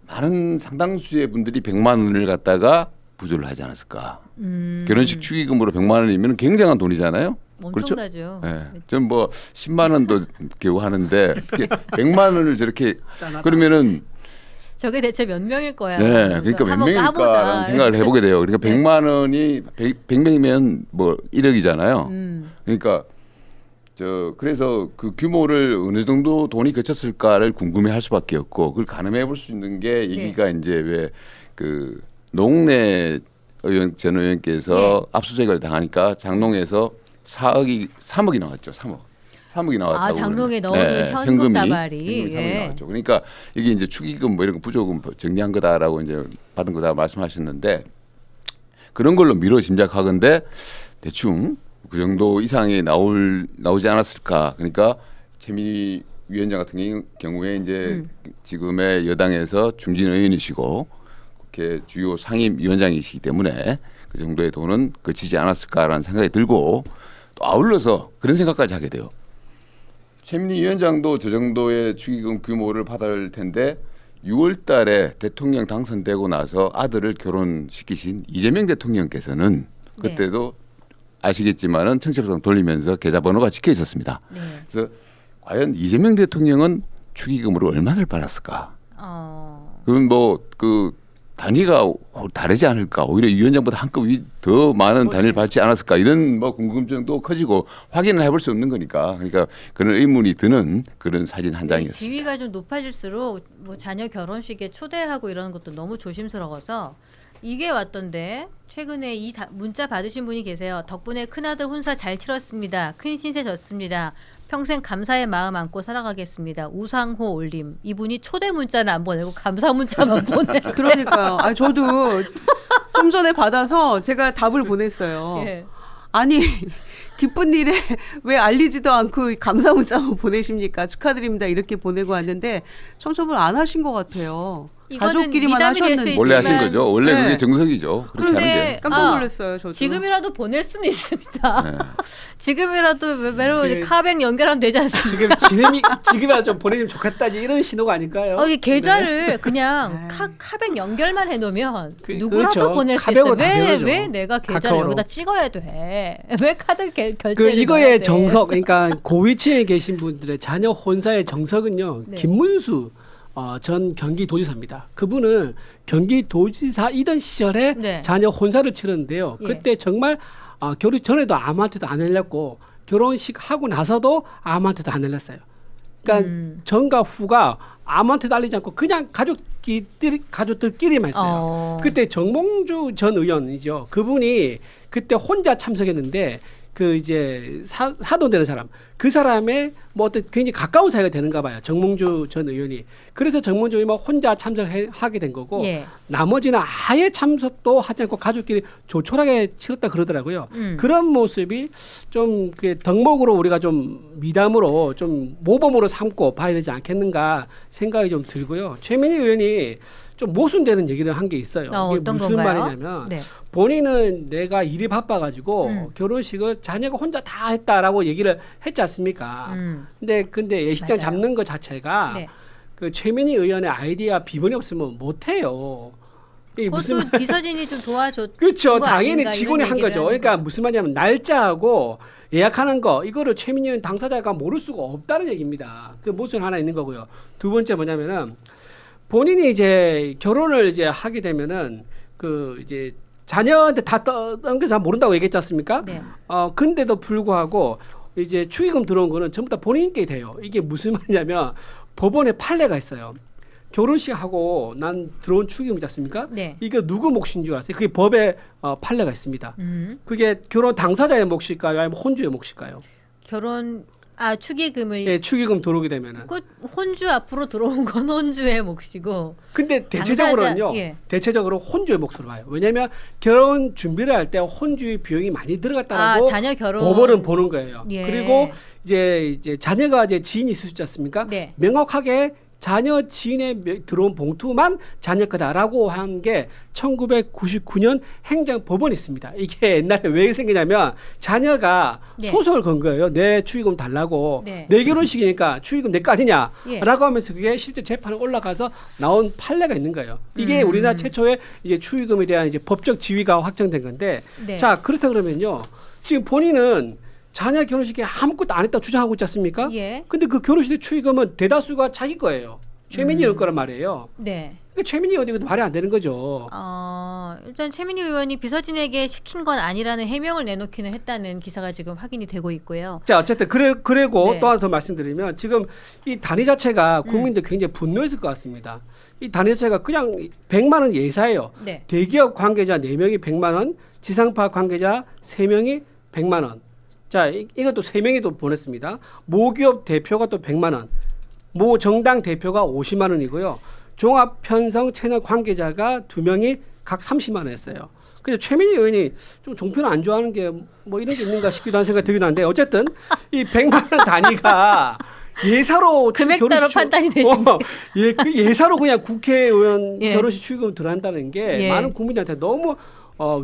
많은 상당수의 분들이 100만 원을 갖다가 부조를 하지 않았을까. 결혼식 축의금으로 100만 원이면 굉장한 돈이잖아요. 엄청나죠. 예. 전 뭐 10만 원도 겨우 하는데 어떻게 100만 원을 저렇게 짠하다. 그러면은 저게 대체 몇 명일 거야? 네, 그러니까 몇 한번 까보자. 명일까라는 생각을 해보게 돼요. 그러니까 네. 100만 원이 100명이면 뭐 1억이잖아요. 그러니까 그래서 그 규모를 어느 정도 돈이 거쳤을까를 궁금해할 수밖에 없고 그걸 가늠해 볼 수 있는 게 네. 얘기가 이제 왜 그 노웅래 전 의원께서 압수수색을 당하니까 장롱에서 3억이 나왔죠. 3억이 나왔다고. 아, 장롱에 그러는데. 넣어둔 현금 현금이 다발이. 3억이 예. 나왔죠. 그러니까 이게 이제 축의금 뭐 이런 거 부조금 정리한 거다라고 이제 받은 거다 말씀하셨는데 그런 걸로 미뤄 짐작하건데 대충 그 정도 이상이 나오지 않았을까. 그러니까 최민희 위원장 같은 경우에 이제 지금의 여당에서 중진 의원이시고 국회 주요 상임위원장이시기 때문에 그 정도의 돈은 거치지 않았을까라는 생각이 들고 또 아울러서 그런 생각까지 하게 돼요. 최민희 위원장도 저 정도의 축의금 규모를 받을 텐데 6월 달에 대통령 당선되고 나서 아들을 결혼시키신 이재명 대통령께서는 네. 그때도 아시겠지만은 청첩장 돌리면서 계좌번호가 찍혀 있었습니다. 네. 그래서 과연 이재명 대통령은 축의금으로 얼마를 받았을까? 그건 뭐 그 단위가 다르지 않을까? 오히려 위원장보다 한급 더 많은 단위를 받지 않았을까? 이런 뭐 궁금증도 커지고 확인을 해볼 수 없는 거니까. 그러니까 그런 의문이 드는 그런 사진 한 이 장이었습니다. 지위가 좀 높아질수록 뭐 자녀 결혼식에 초대하고 이러는 것도 너무 조심스러워서 이게 왔던데 최근에 이 문자 받으신 분이 계세요. 덕분에 큰아들 혼사 잘 치렀습니다. 큰 신세 졌습니다. 평생 감사의 마음 안고 살아가겠습니다. 우상호 올림. 이분이 초대 문자는 안 보내고 감사 문자만 보내. 그러니까요. 아 저도 좀 전에 받아서 제가 답을 보냈어요. 예. 아니 기쁜 일에 왜 알리지도 않고 감사 문자만 보내십니까? 축하드립니다. 이렇게 보내고 왔는데 청첩을 안 하신 것 같아요. 이거는 가족끼리만 미담이 될수 하셨는지. 원래 하신 있지만- 거죠. 원래 네. 그게 정석이죠. 그렇게 하는 그런데 게. 깜짝 놀랐어요. 저도. 지금이라도 보낼 수는 있습니다. 네. 지금이라도 외로 그- 카뱅 연결하면 되지 않습니까? 지금이라도 좀 보내면 좋겠다 이런 신호가 아닐까요? 이 계좌를 그냥 네. 카뱅 연결만 해놓으면 그- 누구라도 그렇죠. 보낼 수 있어요. 카뱅으로 다 되죠. 왜 내가 계좌를 카카오로. 여기다 찍어야 돼? 왜 카드 결제를 그 넣어야 이거의 돼? 정석, 그러니까 고위층에 계신 분들의 자녀 혼사의 정석은요. 네. 김문수 전 경기도지사입니다. 그분은 경기도지사이던 시절에 네. 자녀 혼사를 치렀는데요. 예. 그때 정말 결혼 전에도 아무한테도 안 알렸고 결혼식 하고 나서도 아무한테도 안 알렸어요. 그러니까 전과 후가 아무한테도 알리지 않고 그냥 가족들끼리만 했어요. 그때 정몽주 전 의원이죠. 그분이 그때 혼자 참석했는데 그 이제 사돈 되는 사람 그 사람의 뭐 어떤 굉장히 가까운 사이가 되는가 봐요. 정몽주 전 의원이. 그래서 정몽주 의원이 혼자 참석하게 된 거고 예. 나머지는 아예 참석도 하지 않고 가족끼리 조촐하게 치렀다 그러더라고요. 그런 모습이 좀 덕목으로 우리가 좀 미담으로 좀 모범으로 삼고 봐야 되지 않겠는가 생각이 좀 들고요. 최민희 의원이 좀 모순되는 얘기를 한 게 있어요. 이게 어떤 무슨 건가요? 말이냐면 네. 본인은 내가 일이 바빠가지고 결혼식을 자녀가 혼자 다 했다라고 얘기를 했지 않습니까? 근데 예식장 맞아요. 잡는 것 자체가 네. 그 최민희 의원의 아이디어 비번이 없으면 못 해요. 이게 무슨 그것도 비서진이 좀 도와줬. 그렇죠. 거 당연히 아닌가 직원이 이런 한 얘기를 거죠. 하는 그러니까 거죠. 무슨 말이냐면 날짜하고 예약하는 거 이거를 최민희 의원 당사자가 모를 수가 없다는 얘기입니다. 그 모순 하나 있는 거고요. 두 번째 뭐냐면은 본인이 이제 결혼을 이제 하게 되면은 그 이제 자녀한테 다 떠넘겨서 모른다고 얘기했지 않습니까? 네. 근데도 불구하고 이제 축의금 들어온 거는 전부 다 본인께 돼요. 이게 무슨 말이냐면 법원에 판례가 있어요. 결혼식 하고 난 들어온 축의금 있지 않습니까? 네. 이게 누구 몫인 줄 아세요? 그게 법에 판례가 있습니다. 그게 결혼 당사자의 몫일까요? 아니면 혼주의 몫일까요? 결혼 축의금을 예, 축의금 들어오게 되면은. 그 혼주 앞으로 들어온 건 혼주의 몫이고. 근데 대체적으로는요. 당사자, 예. 대체적으로 혼주의 몫으로 봐요. 왜냐하면 결혼 준비를 할 때 혼주의 비용이 많이 들어갔다라고 자녀 결혼 법원은 보는 거예요. 예. 그리고 이제 자녀가 이제 지인이 있을 수 있지 않습니까? 네. 명확하게 자녀 지인의 들어온 봉투만 자녀 거다라고 한 게 1999년 행정법원이 있습니다. 이게 옛날에 왜 생기냐면 자녀가 네. 소송을 건 거예요. 내 축의금 달라고. 네. 내 결혼식이니까 축의금 내 거 아니냐라고 예. 하면서 그게 실제 재판에 올라가서 나온 판례가 있는 거예요. 이게 우리나라 최초의 이제 축의금에 대한 이제 법적 지위가 확정된 건데 네. 자 그렇다 그러면요. 지금 본인은 자녀 결혼식에 아무것도 안 했다고 주장하고 있지 않습니까? 예. 근데 그 결혼식 축의금은 대다수가 자기 거예요. 최민희 의원 거란 말이에요. 네. 그러니까 최민희 의원이 말이 안 되는 거죠. 일단 최민희 의원이 비서진에게 시킨 건 아니라는 해명을 내놓기는 했다는 기사가 지금 확인이 되고 있고요. 자 어쨌든 그리고 네. 또 하나 더 말씀드리면 지금 이 단위 자체가 국민들 굉장히 분노했을 것 같습니다. 이 단위 자체가 그냥 100만 원 예사예요. 네. 대기업 관계자 4명이 100만 원, 지상파 관계자 3명이 100만 원. 자 이것도 3명이 또 보냈습니다. 모기업 대표가 또 100만 원, 모 정당 대표가 50만 원이고요. 종합 편성 채널 관계자가 2명이 각 30만 원 했어요. 근데 최민희 의원이 좀 종편을 안 좋아하는 게 뭐 이런 게 있는가 싶기도 한 생각이 들기도 한데 어쨌든 이 100만 원 단위가 예사로 금액 따로 판단이 되시네. 그 예사로 그냥 국회의원 예. 결혼식 축의금 들어간다는 게 예. 많은 국민들한테 너무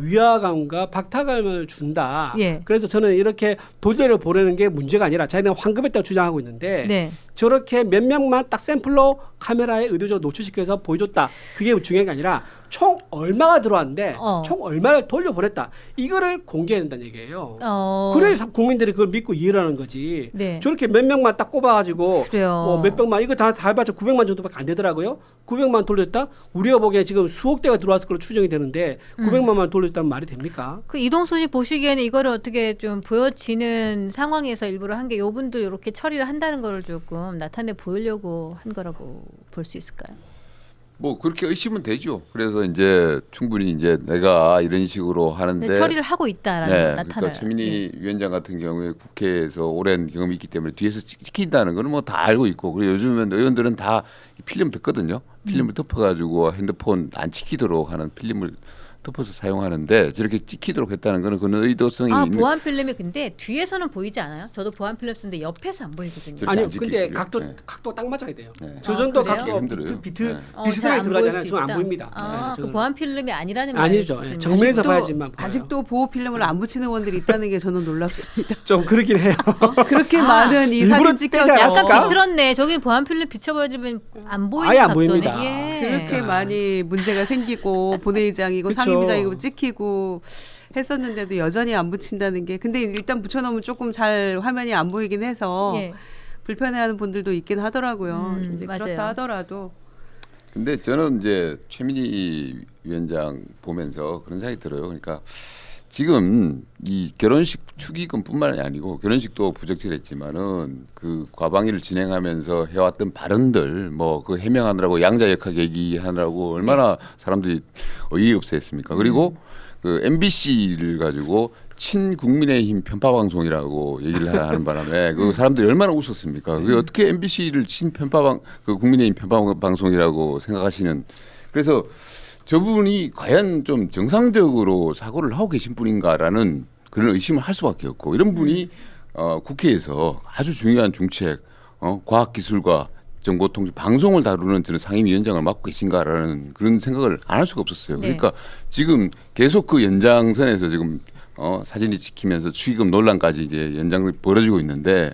위화감과 박탈감을 준다. 예. 그래서 저는 이렇게 돈을 보내는 게 문제가 아니라 자기는 환급했다고 주장하고 있는데 네. 저렇게 몇 명만 딱 샘플로 카메라에 의도적으로 노출시켜서 보여줬다. 그게 중요한 게 아니라 총 얼마가 들어왔는데 총 얼마를 돌려보냈다. 이거를 공개해야 된다는 얘기예요. 그래서 국민들이 그걸 믿고 이해를 하는 거지. 네. 저렇게 몇 명만 딱 꼽아가지고 그래요. 몇백만 이거 다 해봤자 900만 정도밖에 안 되더라고요. 900만 돌렸다? 우리가 보기에 지금 수억 대가 들어왔을 걸로 추정이 되는데 900만만 돌렸다면 말이 됩니까? 그 이동수 씨 보시기에는 이거를 어떻게 좀 보여지는 상황에서 일부러 한 게 요분들 이렇게 처리를 한다는 거를 조금 나타내 보이려고 한 거라고 볼 수 있을까요? 뭐 그렇게 의심은 되죠. 그래서 이제 충분히 이제 내가 이런 식으로 하는데 처리를 하고 있다라는 그러니까 나타나요. 최민희 위원장 같은 경우에 국회에서 오랜 경험이 있기 때문에 뒤에서 지킨다는 거는 뭐 다 알고 있고 그리고 요즘은 의원들은 다 필름 듣거든요. 필름을 덮어가지고 핸드폰 안 찍히도록 하는 필름을 덮어서 사용하는데 저렇게 찍히도록 했다는 거는 그런 의도성이 있는. 보안 필름이 근데 뒤에서는 보이지 않아요? 저도 보안 필름 쓰는데 옆에서 안 보이거든요. 저렇게 아니요, 안 근데 찍히고요. 각도 네. 딱 맞아야 돼요. 네. 저 정도 그래요? 각도 힘들어요. 비슷하게 들어가잖아요. 저는 안 보입니다. 네, 그 저는. 보안 필름이 아니라는 아니죠. 말씀이시죠? 정면에서 아직도- 봐야지만 보여요. 아직도 보호 필름을 안 붙이는 의원들이 있다는 게 저는 놀랍습니다. 좀 그렇긴 해요. 그렇게 많은 이 일부러 사진 찍혀서 빼지 약간 않았을까? 비틀었네. 저기 보안 필름 비춰버리면 안 보이는 아예 안 각도네. 보입니다. 예. 그렇게 많이 문제가 생기고 본회의장이고 그쵸. 상임위장이고 찍히고 했었는데도 여전히 안 붙인다는 게 근데 일단 붙여놓으면 조금 잘 화면이 안 보이긴 해서 예. 불편해하는 분들도 있긴 하더라고요. 이제 맞아요. 그렇다 하더라도 근데 저는 이제 최민희 위원장 보면서 그런 생각이 들어요. 그러니까 지금 이 결혼식 축의금뿐만이 아니고 결혼식도 부적절했지만은 그 과방위를 진행하면서 해왔던 발언들 뭐 그 해명하느라고 양자역학 얘기하느라고 얼마나 사람들이 어이없어했습니까? 그리고 그 MBC를 가지고 친국민의힘 편파 방송이라고 얘기를 하는 바람에 그 사람들이 얼마나 웃었습니까? 그게 어떻게 MBC를 친편파 그 국민의힘 편파 방송이라고 생각하시는? 그래서 저분이 과연 좀 정상적으로 사고를 하고 계신 분인가라는 그런 의심을 할 수밖에 없고 이런 분이 국회에서 아주 중요한 중책, 과학기술과 정보통신 방송을 다루는 저는 상임위원장을 맡고 계신가라는 그런 생각을 안 할 수가 없었어요. 네. 그러니까 지금 계속 그 연장선에서 지금 사진이 찍히면서 축의금 논란까지 이제 연장이 벌어지고 있는데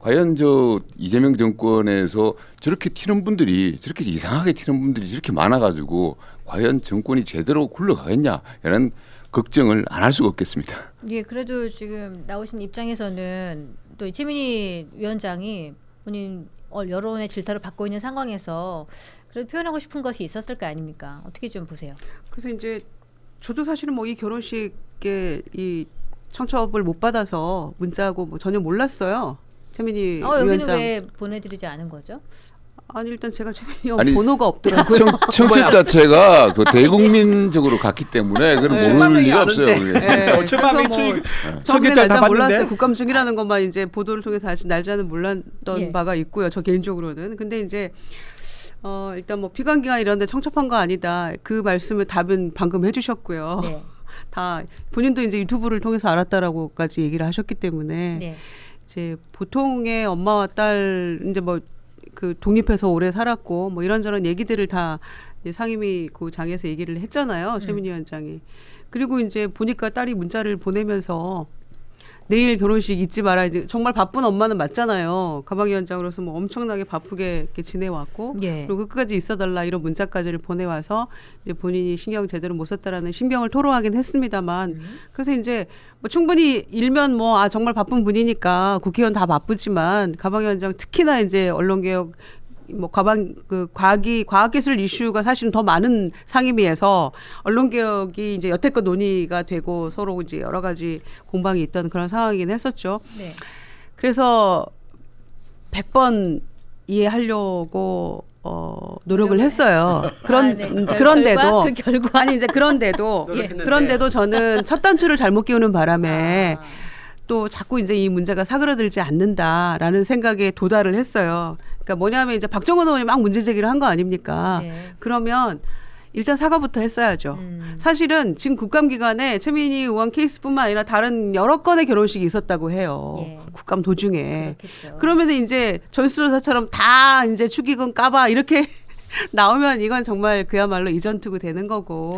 과연 저 이재명 정권에서 저렇게 튀는 분들이 저렇게 이상하게 튀는 분들이 저렇게 많아가지고 과연 정권이 제대로 굴러가겠냐라는 걱정을 안 할 수가 없겠습니다. 예, 그래도 지금 나오신 입장에서는 또 최민희 위원장이 본인 여론의 질타를 받고 있는 상황에서 그래도 표현하고 싶은 것이 있었을 거 아닙니까? 어떻게 좀 보세요? 그래서 이제 저도 사실은 뭐 이 결혼식에 이 청첩을 못 받아서 문자하고 뭐 전혀 몰랐어요. 최민희 여기는 위원장. 왜 보내드리지 않은 거죠? 아니 일단 제가 최민희 아니, 번호가 없더라고요. 청첩 자체가 그 대국민적으로 갔기 때문에 그건 네. 모를 리가 없어요. 아는데. 그게. 네, 천만 그래서 명이 뭐 처음에 청첩장 다 날짜 봤는데? 몰랐어요. 국감 중이라는 것만 이제 보도를 통해서 아직 날짜는 몰랐던 예. 바가 있고요. 저 개인적으로는. 근데 이제 일단 뭐 피감기관 이런데 청첩한 거 아니다. 그 말씀을 답은 방금 해주셨고요. 네. 다 본인도 이제 유튜브를 통해서 알았다라고까지 얘기를 하셨기 때문에 네. 이제 보통의 엄마와 딸 이제 뭐 그 독립해서 오래 살았고 뭐 이런저런 얘기들을 다 이제 상임위 그 장에서 얘기를 했잖아요. 최민희 위원장이. 그리고 이제 보니까 딸이 문자를 보내면서 내일 결혼식 잊지 마라. 이제 정말 바쁜 엄마는 맞잖아요. 가방위원장으로서 뭐 엄청나게 바쁘게 이렇게 지내왔고 예. 그리고 끝까지 있어달라 이런 문자까지를 보내와서 이제 본인이 신경 제대로 못 썼다라는 신경을 토로하긴 했습니다만 그래서 이제 뭐 충분히 일면 뭐 정말 바쁜 분이니까 국회의원 다 바쁘지만 가방위원장 특히나 이제 언론개혁 뭐 과학기술 이슈가 사실은 더 많은 상임위에서 언론개혁이 이제 여태껏 논의가 되고 서로 이제 여러 가지 공방이 있던 그런 상황이긴 했었죠. 네. 그래서 100번 이해하려고 노력을 했어요. 네. 그런데도 그 결과 아니 이제 그런데도 노력했는데. 그런데도 저는 첫 단추를 잘못 끼우는 바람에 아. 또 자꾸 이제 이 문제가 사그라들지 않는다라는 생각에 도달을 했어요. 그러니까 뭐냐면 이제 박정원 의원이 막 문제 제기를 한 거 아닙니까? 네. 그러면 일단 사과부터 했어야죠. 사실은 지금 국감 기간에 최민희 의원 케이스뿐만 아니라 다른 여러 건의 결혼식이 있었다고 해요. 예. 국감 도중에. 그렇겠죠. 그러면 이제 전수조사처럼 다 이제 축의금 까봐 이렇게 나오면 이건 정말 그야말로 이전투구 되는 거고.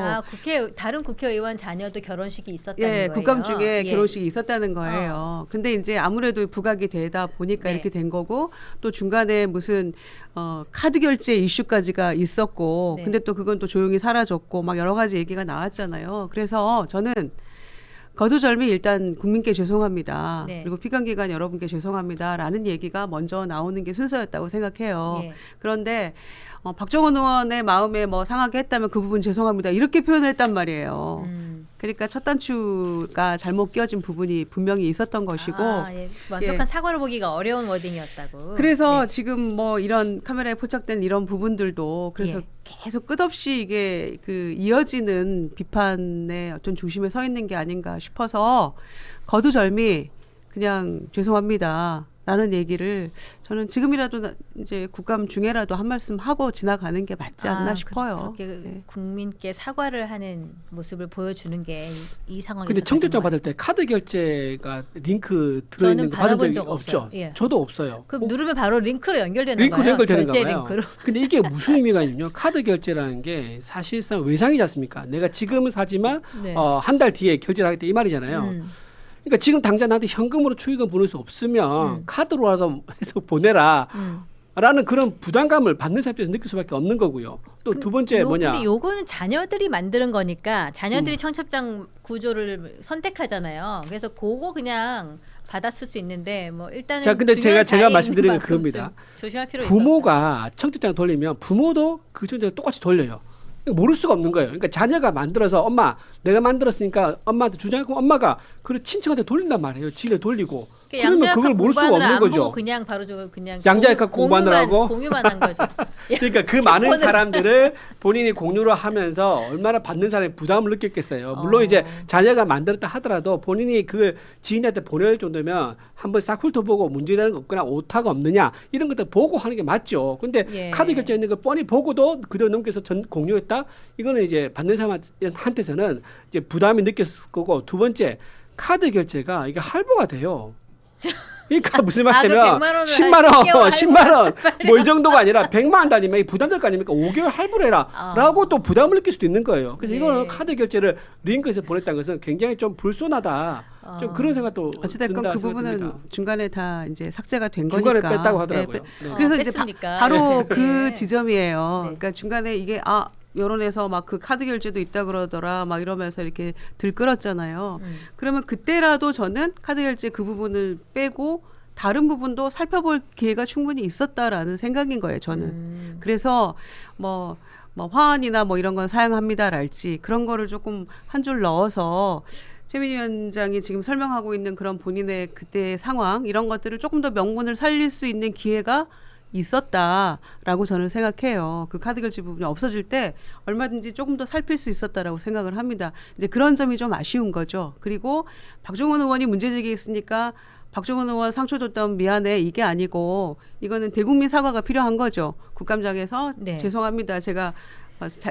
다른 국회의원 자녀도 결혼식이 있었다는 예, 거예요. 국감 중에 예. 결혼식이 있었다는 거예요. 근데 이제 아무래도 부각이 되다 보니까 네. 이렇게 된 거고 또 중간에 무슨 카드 결제 이슈까지가 있었고 네. 근데 또 그건 또 조용히 사라졌고 막 여러 가지 얘기가 나왔잖아요. 그래서 저는 거두절미 일단 국민께 죄송합니다. 네. 그리고 피감기관 여러분께 죄송합니다라는 얘기가 먼저 나오는 게 순서였다고 생각해요. 예. 그런데 박정원 의원의 마음에 뭐 상하게 했다면 그 부분 죄송합니다. 이렇게 표현을 했단 말이에요. 그러니까 첫 단추가 잘못 끼워진 부분이 분명히 있었던 것이고 예. 완벽한 예. 사과를 보기가 어려운 워딩이었다고. 그래서 네. 지금 뭐 이런 카메라에 포착된 이런 부분들도 그래서 예. 계속 끝없이 이게 그 이어지는 비판의 어떤 중심에 서 있는 게 아닌가 싶어서 거두절미 그냥 죄송합니다. 라는 얘기를 저는 지금이라도 이제 국감 중에라도 한 말씀 하고 지나가는 게 맞지 않나 싶어요. 그렇게 네. 국민께 사과를 하는 모습을 보여주는 게 이 상황에서. 근데 청첩장 받을 때 카드 결제가 링크 들어있는 저는 거 받은 받아본 적이 적 없죠. 없어요. 예. 저도 없어요. 그 누르면 바로 링크로 연결되는 링크로 거예요. 연결되는 결제 거예요. 링크로. 근데 이게 무슨 의미가 있냐면 카드 결제라는 게 사실상 외상이지 않습니까? 내가 지금은 사지만 네. 한 달 뒤에 결제를 하겠다 이 말이잖아요. 그러니까 지금 당장 나한테 현금으로 축의금 보낼 수 없으면 카드로라도 해서 보내라. 라는 그런 부담감을 받는 사람 입장에서 느낄 수밖에 없는 거고요. 또 두 번째 뭐냐? 근데 요거는 자녀들이 만드는 거니까 자녀들이 청첩장 구조를 선택하잖아요. 그래서 그거 그냥 받았을 수 있는데 뭐 일단은 자, 근데 중요한 제가 자리에 말씀드리는 있는 건 그겁니다. 만큼 좀 조심할 필요 부모가 청첩장 돌리면 부모도 그 청첩장 똑같이 돌려요. 모를 수가 없는 거예요. 그러니까 자녀가 만들어서 엄마 내가 만들었으니까 엄마한테 주장하고 엄마가 그 친척한테 돌린단 말이에요. 지네 돌리고. 그러면 그걸 모를 수가 없는 안 거죠. 보고 그냥 바로 그냥 양자역학 공부하느라고? 공유만 한 거죠. 그러니까 그 많은 사람들을 본인이 공유로 하면서 얼마나 받는 사람이 부담을 느꼈겠어요. 물론 이제 자녀가 만들었다 하더라도 본인이 그 지인한테 보낼 정도면 한번 싹 훑어보고 문제되는 거 없거나 오타가 없느냐 이런 것들 보고 하는 게 맞죠. 근데 예. 카드 결제 있는 거 뻔히 보고도 그대로 넘겨서 공유했다? 이거는 이제 받는 사람한테서는 이제 부담이 느꼈을 거고 두 번째 카드 결제가 이게 할부가 돼요. 그러니까 무슨 아, 말이냐면 그 100만 원을 10만 한 원, 10개월 10만 원 뭐 이 정도가 아니라 100만 원 달리면 부담될 거 아닙니까? 5개월 할부를 해라라고 또 부담을 느낄 수도 있는 거예요. 그래서 네. 이거는 카드 결제를 링크에서 보냈다는 것은 굉장히 좀 불손하다. 좀 그런 생각도 어찌됐건 든다 그 생각이 부분은 듭니다. 중간에 다 이제 삭제가 된 중간에 거니까. 뺐다고 하더라고요. 네, 네. 그래서 이제 뺐으니까. 바로 그 네. 지점이에요. 네. 그러니까 중간에 이게 여론에서 막 그 카드 결제도 있다 그러더라 막 이러면서 이렇게 들끓었잖아요. 그러면 그때라도 저는 카드 결제 그 부분을 빼고 다른 부분도 살펴볼 기회가 충분히 있었다라는 생각인 거예요. 저는. 그래서 뭐 화환이나 뭐 이런 건 사용합니다랄지 그런 거를 조금 한 줄 넣어서 최민희 위원장이 지금 설명하고 있는 그런 본인의 그때의 상황 이런 것들을 조금 더 명분을 살릴 수 있는 기회가 있었다라고 저는 생각해요. 그 카드 결제 부분이 없어질 때 얼마든지 조금 더 살필 수 있었다라고 생각을 합니다. 이제 그런 점이 좀 아쉬운 거죠. 그리고 박종원 의원이 문제 제기했으니까 박종원 의원 상처 줬다면 미안해 이게 아니고 이거는 대국민 사과가 필요한 거죠. 국감장에서 네. 죄송합니다. 제가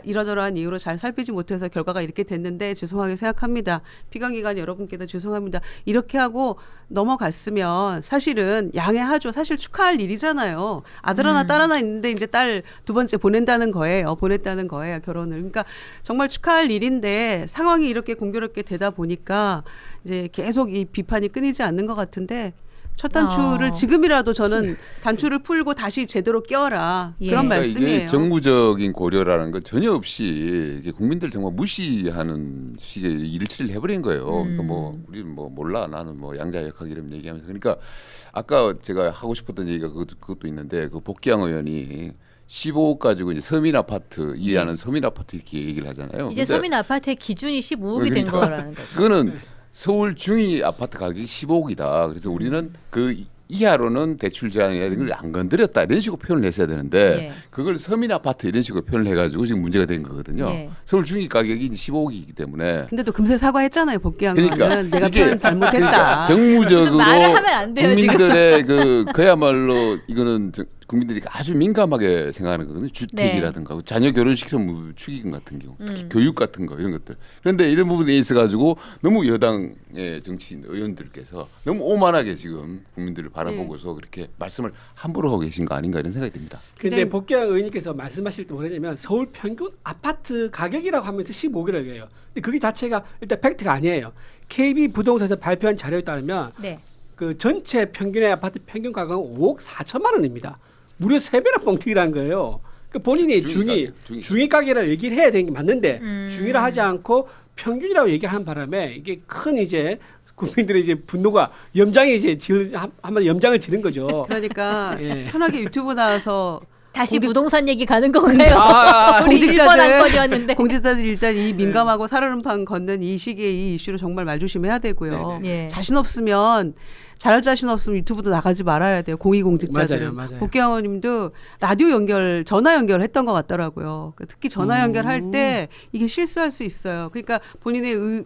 이러저러한 이유로 잘 살피지 못해서 결과가 이렇게 됐는데 죄송하게 생각합니다. 피감기관 여러분께도 죄송합니다. 이렇게 하고 넘어갔으면 사실은 양해하죠. 사실 축하할 일이잖아요. 아들 하나 딸 하나 있는데 이제 딸 두 번째 보낸다는 거예요. 보냈다는 거예요. 결혼을. 그러니까 정말 축하할 일인데 상황이 이렇게 공교롭게 되다 보니까 이제 계속 이 비판이 끊이지 않는 것 같은데 첫 단추를 지금이라도 저는 단추를 풀고 다시 제대로 껴라 예. 그런 그러니까 말씀이에요. 이게 정무적인 고려라는 건 전혀 없이 이게 국민들 정말 무시하는 식의 일치를 해버린 거예요. 그러니까 뭐 우리는 뭐 몰라 나는 뭐 양자역학 이런 얘기하면서 그러니까 아까 제가 하고 싶었던 얘기가 그것도 있는데 그 복귀양 의원이 15억 가지고 이제 서민 아파트 이해하는 서민 아파트 이렇게 얘기를 하잖아요. 이제 근데 서민 아파트의 기준이 15억이 된 그러니까 거라는 거죠. 그거는 서울 중위 아파트 가격이 15억이다. 그래서 우리는 그 이하로는 대출 제한이나 이런 걸 안 건드렸다 이런 식으로 표현을 했어야 되는데 예. 그걸 서민 아파트 이런 식으로 표현을 해가지고 지금 문제가 된 거거든요. 예. 서울 중위 가격이 이제 15억이기 때문에 근데 또 금세 사과했잖아요. 복귀한 그러니까 거는 내가 이게 표현 잘못했다. 그러니까 정무적으로 무슨 말을 하면 안 돼요, 국민들의 그야말로 이거는 국민들이 아주 민감하게 생각하는 거거든요. 주택이라든가 자녀 결혼시키는 뭐 축의금 같은 경우, 특히 교육 같은 거 이런 것들. 그런데 이런 부분에 있어 가지고 너무 여당의 정치인 의원들께서 너무 오만하게 지금 국민들을 바라보고서 그렇게 말씀을 함부로 하고 계신 거 아닌가 이런 생각이 듭니다. 근데 굉장히- 복귀한 의원님께서 말씀하실 때 뭐냐면 서울 평균 아파트 가격이라고 하면서 15억이라고 해요. 근데 그게 자체가 일단 팩트가 아니에요. KB 부동산에서 발표한 자료에 따르면 네. 그 전체 평균의 아파트 평균 가격은 5억 4천만 원입니다. 무려 3배나 뻥튀기라는 거예요. 그 본인이 중위 가격이라고 얘기를 해야 되는 게 맞는데 중위라 하지 않고 평균이라고 얘기하는 바람에 이게 큰 이제 국민들의 이제 분노가 염장이 이제 한번 염장을 지른 거죠. 그러니까 예. 편하게 유튜브 나와서 다시 부동산 얘기 가는 건가요? 우리 공직자들- 1번 한 건이었는데. 공직자들 일단 이 민감하고 살얼음판 걷는 이 시기에 이 이슈를 정말 말 조심해야 되고요. 네. 예. 자신 없으면 잘할 자신 없으면 유튜브도 나가지 말아야 돼요. 공익공직자들은. 맞아요. 복귀양 의원님도 라디오 전화 연결했던 것 같더라고요. 특히 전화 연결할 때 이게 실수할 수 있어요. 그러니까 본인의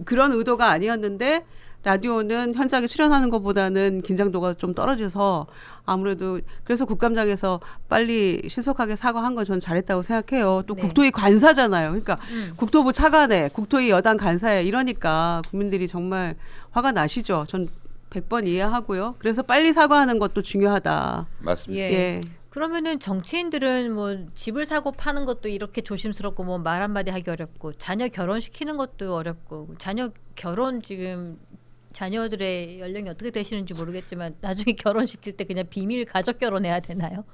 그런 의도가 아니었는데 라디오는 현장에 출연하는 것보다는 긴장도가 좀 떨어져서 아무래도 그래서 국감장에서 빨리 신속하게 사과한 건 전 잘했다고 생각해요. 또 네. 국토위 관사잖아요. 그러니까 국토부 차관에 국토위 여당 간사에 이러니까 국민들이 정말 화가 나시죠. 전 100번 이해하고요. 그래서 빨리 사과하는 것도 중요하다. 맞습니다. 예. 예. 그러면은 정치인들은 뭐 집을 사고 파는 것도 이렇게 조심스럽고 뭐 말 한마디 하기 어렵고 자녀 결혼시키는 것도 어렵고 자녀 결혼 지금 자녀들의 연령이 어떻게 되시는지 모르겠지만 나중에 결혼시킬 때 그냥 비밀 가족 결혼해야 되나요?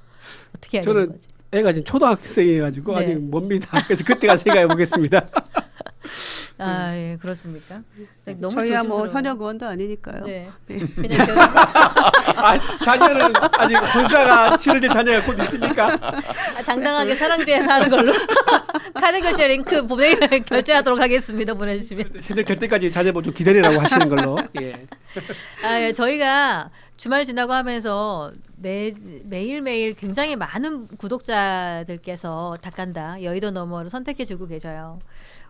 어떻게 해야 되는 저는 거지? 애가 지금 초등학생이가지고 네. 아직 멉니다. 그래서 그때가 생각해 보겠습니다. 아, 예, 그렇습니다. 너무 저희야 뭐 조심스러워요. 현역 의원도 아니니까요. 네. 네. 그냥 결혼, 자녀는 아직 혼사가 치러질 자녀가 곧 있으니까 당당하게 사랑제에서 하는 걸로 카드 결제 링크 결제하도록 하겠습니다. 보내주시면. 현재 될 때까지 자녀분 좀 기다리라고 하시는 걸로. 예. 아, 예, 저희가 주말 지나고 하면서 매일매일 굉장히 많은 구독자들께서 닭간다 여의도 너머로 선택해주고 계셔요.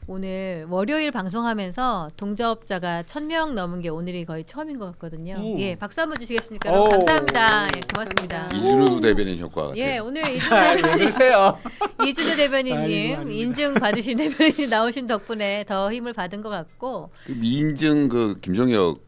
오늘 월요일 방송하면서 동접자가 1,000명 넘은 게 오늘이 거의 처음인 것 같거든요. 예, 박수 한번 주시겠습니까? 여러분? 감사합니다. 예, 고맙습니다. 이준우 대변인 효과 같아요. 예, 오늘 왜 이준우 그러세요? 대변인님 아닙니다. 인증 받으신 대변인이 나오신 덕분에 더 힘을 받은 것 같고 그 민증 그 김종혁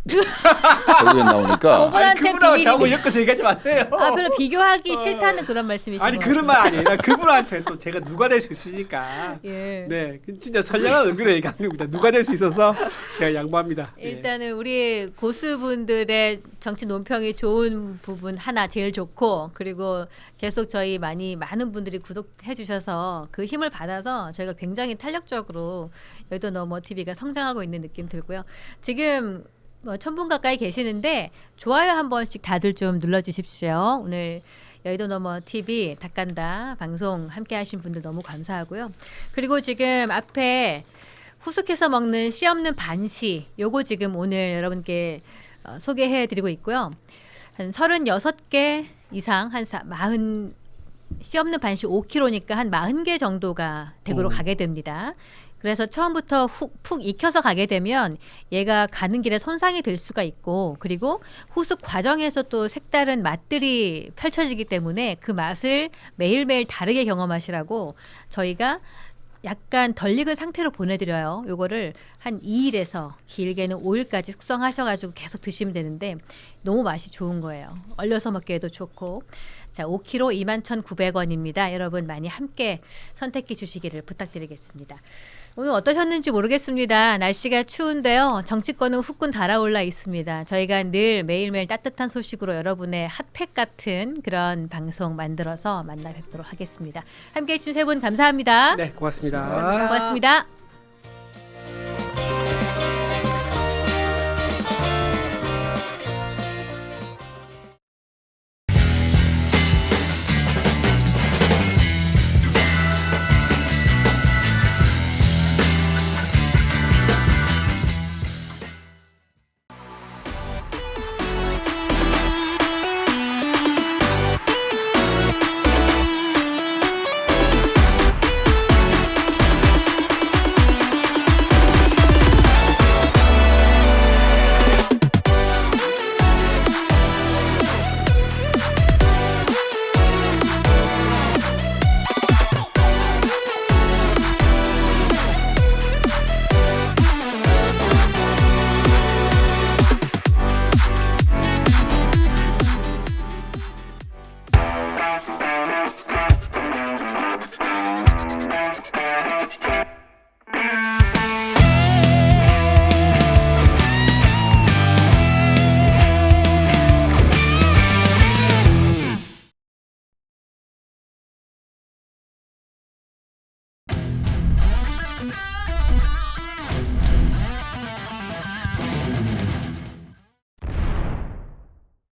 결국엔 나오니까 아니 그분한테 그분하고 비밀이- 저하고 엮어서 얘기하지 마세요. 아, 별로 비교하기 싫다는 그런 말씀이시죠? 아니 그런 말 아니에요. 그분한테 또 제가 누가 될 수 있으니까. 예. 네, 그 진짜 선량한 의미로 얘기하는 겁니다. 누가 될 수 있어서 제가 양보합니다. 예. 일단은 우리 고수분들의 정치 논평이 좋은 부분 하나 제일 좋고, 그리고 계속 저희 많은 분들이 구독해 주셔서 그 힘을 받아서 저희가 굉장히 탄력적으로 여의도 너머 TV가 성장하고 있는 느낌 들고요. 지금 1000분 가까이 계시는데 좋아요 한 번씩 다들 좀 눌러주십시오. 오늘 여의도 너머 TV 닭간다 방송 함께 하신 분들 너무 감사하고요. 그리고 지금 앞에 후숙해서 먹는 씨 없는 반시, 요거 지금 오늘 여러분께 소개해드리고 있고요. 한 36개 이상, 한 40, 씨 없는 반시 5kg니까 한 40개 정도가 댁으로 가게 됩니다. 그래서 처음부터 푹 익혀서 가게 되면 얘가 가는 길에 손상이 될 수가 있고, 그리고 후숙 과정에서 또 색다른 맛들이 펼쳐지기 때문에 그 맛을 매일매일 다르게 경험하시라고 저희가 약간 덜 익은 상태로 보내드려요. 요거를 한 2일에서 길게는 5일까지 숙성하셔가지고 계속 드시면 되는데 너무 맛이 좋은 거예요. 얼려서 먹기에도 좋고. 자, 5kg 21,900원입니다. 여러분 많이 함께 선택해 주시기를 부탁드리겠습니다. 오늘 어떠셨는지 모르겠습니다. 날씨가 추운데요. 정치권은 후끈 달아올라 있습니다. 저희가 늘 매일매일 따뜻한 소식으로 여러분의 핫팩 같은 그런 방송 만들어서 만나 뵙도록 하겠습니다. 함께해 주신 세 분 감사합니다. 네, 고맙습니다. 고맙습니다.